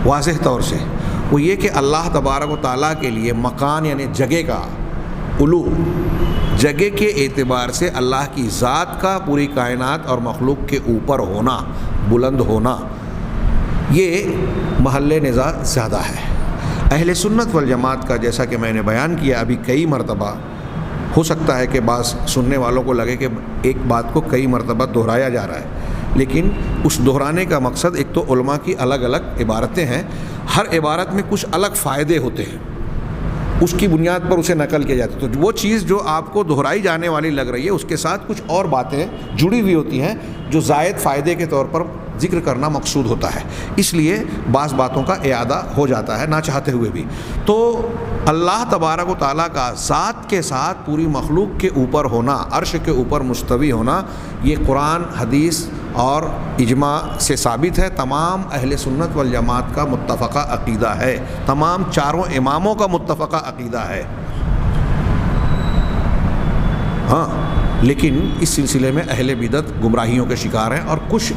A: واضح طور سے وہ یہ کہ اللہ تبارک و تعالیٰ کے لیے مکان یعنی جگہ کا علو, جگہ کے اعتبار سے اللہ کی ذات کا پوری کائنات اور مخلوق کے اوپر ہونا, بلند ہونا, یہ محل نزاع زیادہ ہے. اہل سنت والجماعت کا جیسا کہ میں نے بیان کیا ابھی کئی مرتبہ, ہو سکتا ہے کہ بعض سننے والوں کو لگے کہ ایک بات کو کئی مرتبہ دہرایا جا رہا ہے, لیکن اس دہرانے کا مقصد ایک تو علماء کی الگ الگ عبارتیں ہیں, ہر عبارت میں کچھ الگ فائدے ہوتے ہیں, اس کی بنیاد پر اسے نقل کیا جاتا ہے. تو وہ چیز جو آپ کو دہرائی جانے والی لگ رہی ہے اس کے ساتھ کچھ اور باتیں جڑی ہوئی ہوتی ہیں جو زائد فائدے کے طور پر ذکر کرنا مقصود ہوتا ہے, اس لیے بعض باتوں کا اعادہ ہو جاتا ہے نہ چاہتے ہوئے بھی. تو اللہ تبارک و تعالیٰ کا ذات کے ساتھ پوری مخلوق کے اوپر ہونا, عرش کے اوپر مستوی ہونا, یہ قرآن حدیث اور اجماع سے ثابت ہے، تمام اہل سنت والجماعت کا متفقہ عقیدہ ہے، تمام چاروں اماموں کا متفقہ عقیدہ ہے۔ ہاں، لیکن اس سلسلے میں اہل بدعت گمراہیوں کے شکار ہیں اور کچھ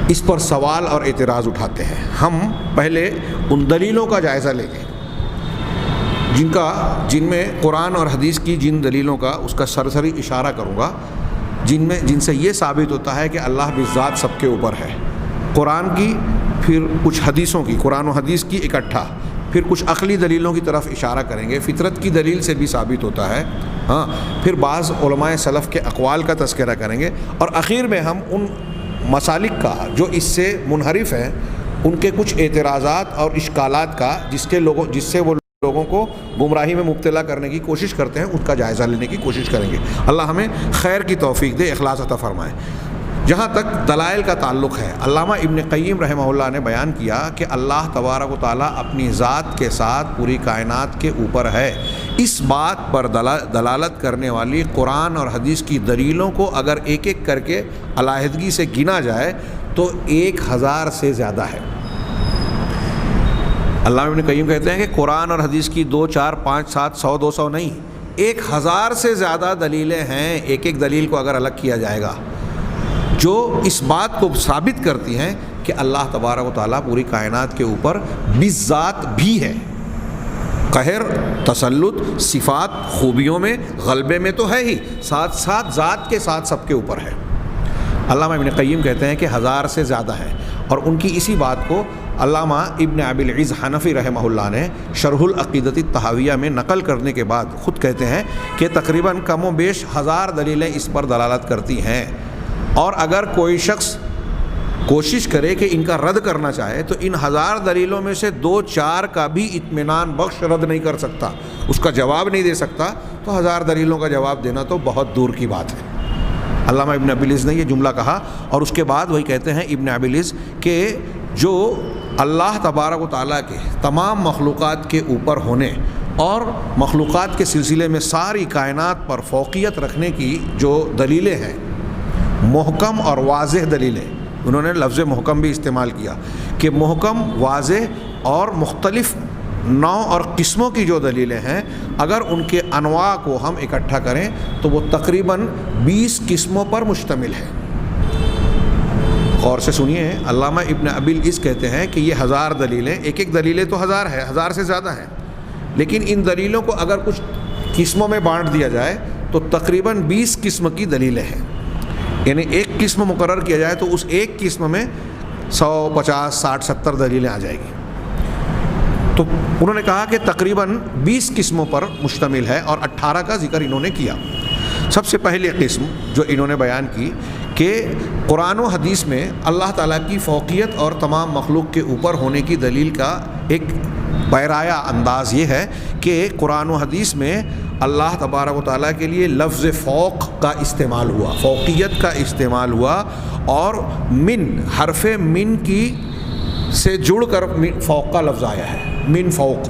A: اس پر سوال اور اعتراض اٹھاتے ہیں۔ ہم پہلے ان دلیلوں کا جائزہ لیں گے جن میں قرآن اور حدیث کی جن دلیلوں کا اس کا سرسری اشارہ کروں گا، جن سے یہ ثابت ہوتا ہے کہ اللہ بذات سب کے اوپر ہے، قرآن کی، پھر کچھ حدیثوں کی، قرآن و حدیث کی اکٹھا، پھر کچھ عقلی دلیلوں کی طرف اشارہ کریں گے، فطرت کی دلیل سے بھی ثابت ہوتا ہے، ہاں، پھر بعض علماء سلف کے اقوال کا تذکرہ کریں گے، اور آخر میں ہم ان مسالک کا جو اس سے منحرف ہیں ان کے کچھ اعتراضات اور اشکالات کا جس سے وہ لوگوں کو گمراہی میں مبتلا کرنے کی کوشش کرتے ہیں، ان کا جائزہ لینے کی کوشش کریں گے۔ اللہ ہمیں خیر کی توفیق دے، اخلاص عطا فرمائے۔ جہاں تک دلائل کا تعلق ہے، علامہ ابن قیم رحمہ اللہ نے بیان کیا کہ اللہ تبارک و تعالیٰ اپنی ذات کے ساتھ پوری کائنات کے اوپر ہے۔ اس بات پر دلالت کرنے والی قرآن اور حدیث کی دلیلوں کو اگر ایک ایک کر کے علیحدگی سے گنا جائے تو 1000 سے زیادہ ہے۔ علامہ ابن قیم کہتے ہیں کہ قرآن اور حدیث کی 2 4 5 7 100 200 نہیں، 1000 سے زیادہ دلیلیں ہیں۔ ایک ایک دلیل کو اگر الگ کیا جائے گا جو اس بات کو ثابت کرتی ہیں کہ اللہ تبارک و تعالیٰ پوری کائنات کے اوپر بذات بھی ہے، قہر، تسلط، صفات، خوبیوں میں، غلبے میں تو ہے ہی، ساتھ ساتھ ذات کے ساتھ سب کے اوپر ہے۔ علامہ ابن قیم کہتے ہیں کہ 1000 سے زیادہ ہے، اور ان کی اسی بات کو علامہ ابن ابی العز حنفی رحمہ اللہ نے شرح العقیدۃ الطحاویہ میں نقل کرنے کے بعد خود کہتے ہیں کہ تقریباً کم و بیش 1000 دلیلیں اس پر دلالت کرتی ہیں، اور اگر کوئی شخص کوشش کرے کہ ان کا رد کرنا چاہے تو ان 1000 دلیلوں میں سے 2 4 کا بھی اطمینان بخش رد نہیں کر سکتا، اس کا جواب نہیں دے سکتا، تو 1000 دلیلوں کا جواب دینا تو بہت دور کی بات ہے۔ علامہ ابن ابی العز نے یہ جملہ کہا، اور اس کے بعد وہی کہتے ہیں ابن ابی العز کہ جو اللہ تبارک و تعالیٰ کے تمام مخلوقات کے اوپر ہونے اور مخلوقات کے سلسلے میں ساری کائنات پر فوقیت رکھنے کی جو دلیلیں ہیں، محکم اور واضح دلیلیں، انہوں نے لفظ محکم بھی استعمال کیا کہ محکم، واضح اور مختلف نوع اور قسموں کی جو دلیلیں ہیں، اگر ان کے انواع کو ہم اکٹھا کریں تو وہ تقریباً 20 قسموں پر مشتمل ہے۔ غور سے سنیے، علامہ ابن ابی العز کہتے ہیں کہ یہ 1000 دلیلیں، ایک ایک دلیلیں تو 1000 ہے، 1000 سے زیادہ ہیں، لیکن ان دلیلوں کو اگر کچھ قسموں میں بانٹ دیا جائے تو تقریباً 20 قسم کی دلیلیں ہیں، یعنی ایک قسم مقرر کیا جائے تو اس ایک قسم میں 100 50 60 70 دلیلیں آ جائے گی۔ تو انہوں نے کہا کہ تقریباً 20 قسموں پر مشتمل ہے، اور 18 کا ذکر انہوں نے کیا۔ سب سے پہلی قسم جو انہوں نے بیان کی کہ قرآن و حدیث میں اللہ تعالیٰ کی فوقیت اور تمام مخلوق کے اوپر ہونے کی دلیل کا ایک بیرایا انداز یہ ہے کہ قرآن و حدیث میں اللہ تبارک و تعالیٰ کے لیے لفظ فوق کا استعمال ہوا، فوقیت کا استعمال ہوا، اور من، حرف من کی سے جڑ کر فوق کا لفظ آیا ہے، من فوق،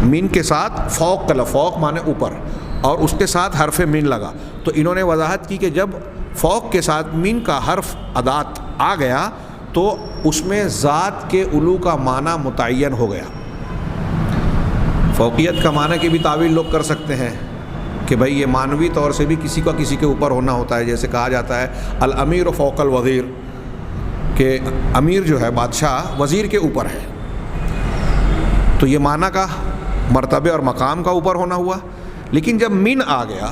A: من کے ساتھ فوق کا لفظ، فوق مانے اوپر، اور اس کے ساتھ حرف من لگا، تو انہوں نے وضاحت کی کہ جب فوق کے ساتھ من کا حرف ادات آ گیا تو اس میں ذات کے علو کا معنی متعین ہو گیا۔ فوقیت کا معنی کی بھی تعویل لوگ کر سکتے ہیں کہ بھائی یہ معنوی طور سے بھی کسی کا کسی کے اوپر ہونا ہوتا ہے، جیسے کہا جاتا ہے الامیر فوق الوزیر، کہ امیر جو ہے بادشاہ وزیر کے اوپر ہے، تو یہ معنی کا مرتبے اور مقام کا اوپر ہونا ہوا۔ لیکن جب من آ گیا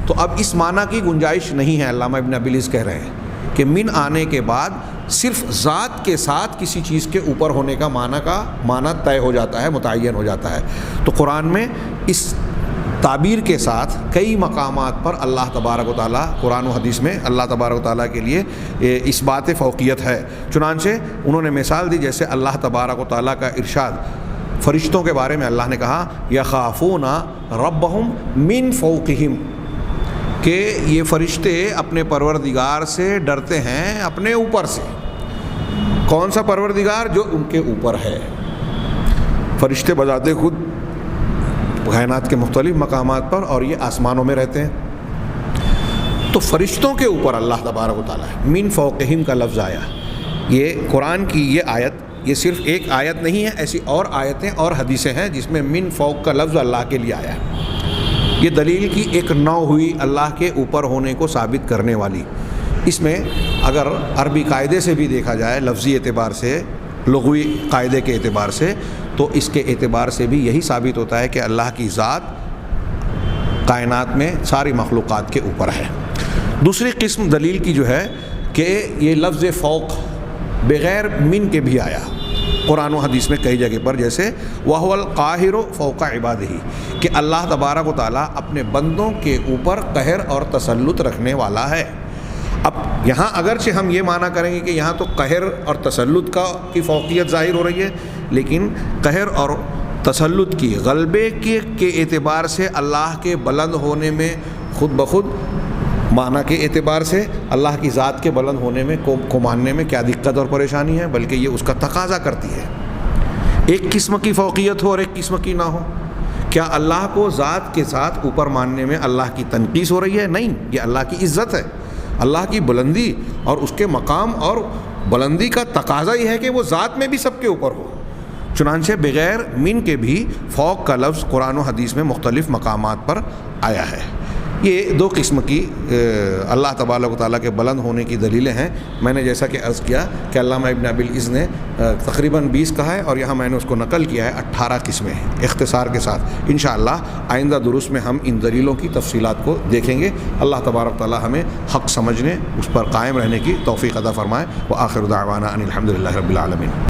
A: تو اب اس معنی کی گنجائش نہیں ہے۔ علامہ ابن ابی العز کہہ رہے ہیں کہ من آنے کے بعد صرف ذات کے ساتھ کسی چیز کے اوپر ہونے کا معنی طے ہو جاتا ہے، متعین ہو جاتا ہے۔ تو قرآن میں اس تعبیر کے ساتھ کئی مقامات پر اللہ تبارک و تعالیٰ، قرآن و حدیث میں اللہ تبارک و تعالیٰ کے لیے اس بات فوقیت ہے۔ چنانچہ انہوں نے مثال دی، جیسے اللہ تبارک و تعالیٰ کا ارشاد فرشتوں کے بارے میں اللہ نے کہا یخافون ربہم من فوقہم، کہ یہ فرشتے اپنے پروردگار سے ڈرتے ہیں اپنے اوپر سے۔ کون سا پروردگار؟ جو ان کے اوپر ہے۔ فرشتے بذات خود کائنات کے مختلف مقامات پر اور یہ آسمانوں میں رہتے ہیں۔ تو فرشتوں کے اوپر اللہ تبارک و تعالیٰ من فوقہم کا لفظ آیا. یہ قرآن کی یہ آیت، یہ صرف ایک آیت نہیں ہے، ایسی اور آیتیں اور حدیثیں ہیں جس میں من فوق کا لفظ اللہ کے لیے آیا ہے. یہ دلیل کی ایک نوع ہوئی اللہ کے اوپر ہونے کو ثابت کرنے والی. اس میں اگر عربی قاعدے سے بھی دیکھا جائے، لفظی اعتبار سے، لغوی قاعدے کے اعتبار سے، تو اس کے اعتبار سے بھی یہی ثابت ہوتا ہے کہ اللہ کی ذات کائنات میں ساری مخلوقات کے اوپر ہے. دوسری قسم دلیل کی جو ہے کہ یہ لفظ فوق بغیر من کے بھی آیا قرآن و حدیث میں کئی جگہ پر، جیسے وَهُوَ الْقَاهِرُ فَوْقَ عِبَادِهِ، کہ اللہ تبارک و تعالیٰ اپنے بندوں کے اوپر قہر اور تسلط رکھنے والا ہے. اب یہاں اگرچہ ہم یہ معنی کریں گے کہ یہاں تو قہر اور تسلط کی فوقیت ظاہر ہو رہی ہے، لیکن قہر اور تسلط کی، غلبے کے اعتبار سے اللہ کے بلند ہونے میں خود بخود معنی کے اعتبار سے اللہ کی ذات کے بلند ہونے میں کو ماننے میں کیا دقت اور پریشانی ہے، بلکہ یہ اس کا تقاضا کرتی ہے. ایک قسم کی فوقیت ہو اور ایک قسم کی نہ ہو. کیا اللہ کو ذات کے ساتھ اوپر ماننے میں اللہ کی تنقیص ہو رہی ہے؟ نہیں، یہ اللہ کی عزت ہے، اللہ کی بلندی اور اس کے مقام اور بلندی کا تقاضا یہ ہے کہ وہ ذات میں بھی سب کے اوپر ہو. چنانچہ بغیر من کے بھی فوق کا لفظ قرآن و حدیث میں مختلف مقامات پر آیا ہے. یہ دو قسم کی اللہ تبارک و تعالیٰ کے بلند ہونے کی دلیلیں ہیں. میں نے جیسا کہ عرض کیا کہ علامہ ابن ابی العز نے تقریباً 20 کہا ہے، اور یہاں میں نے اس کو نقل کیا ہے 18 قسمیں اختصار کے ساتھ. انشاءاللہ آئندہ دروس میں ہم ان دلیلوں کی تفصیلات کو دیکھیں گے. اللہ تبارک و تعالیٰ ہمیں حق سمجھنے، اس پر قائم رہنے کی توفیق عطا فرمائے. وآخر دعوانا ان الحمد للہ رب العالمین.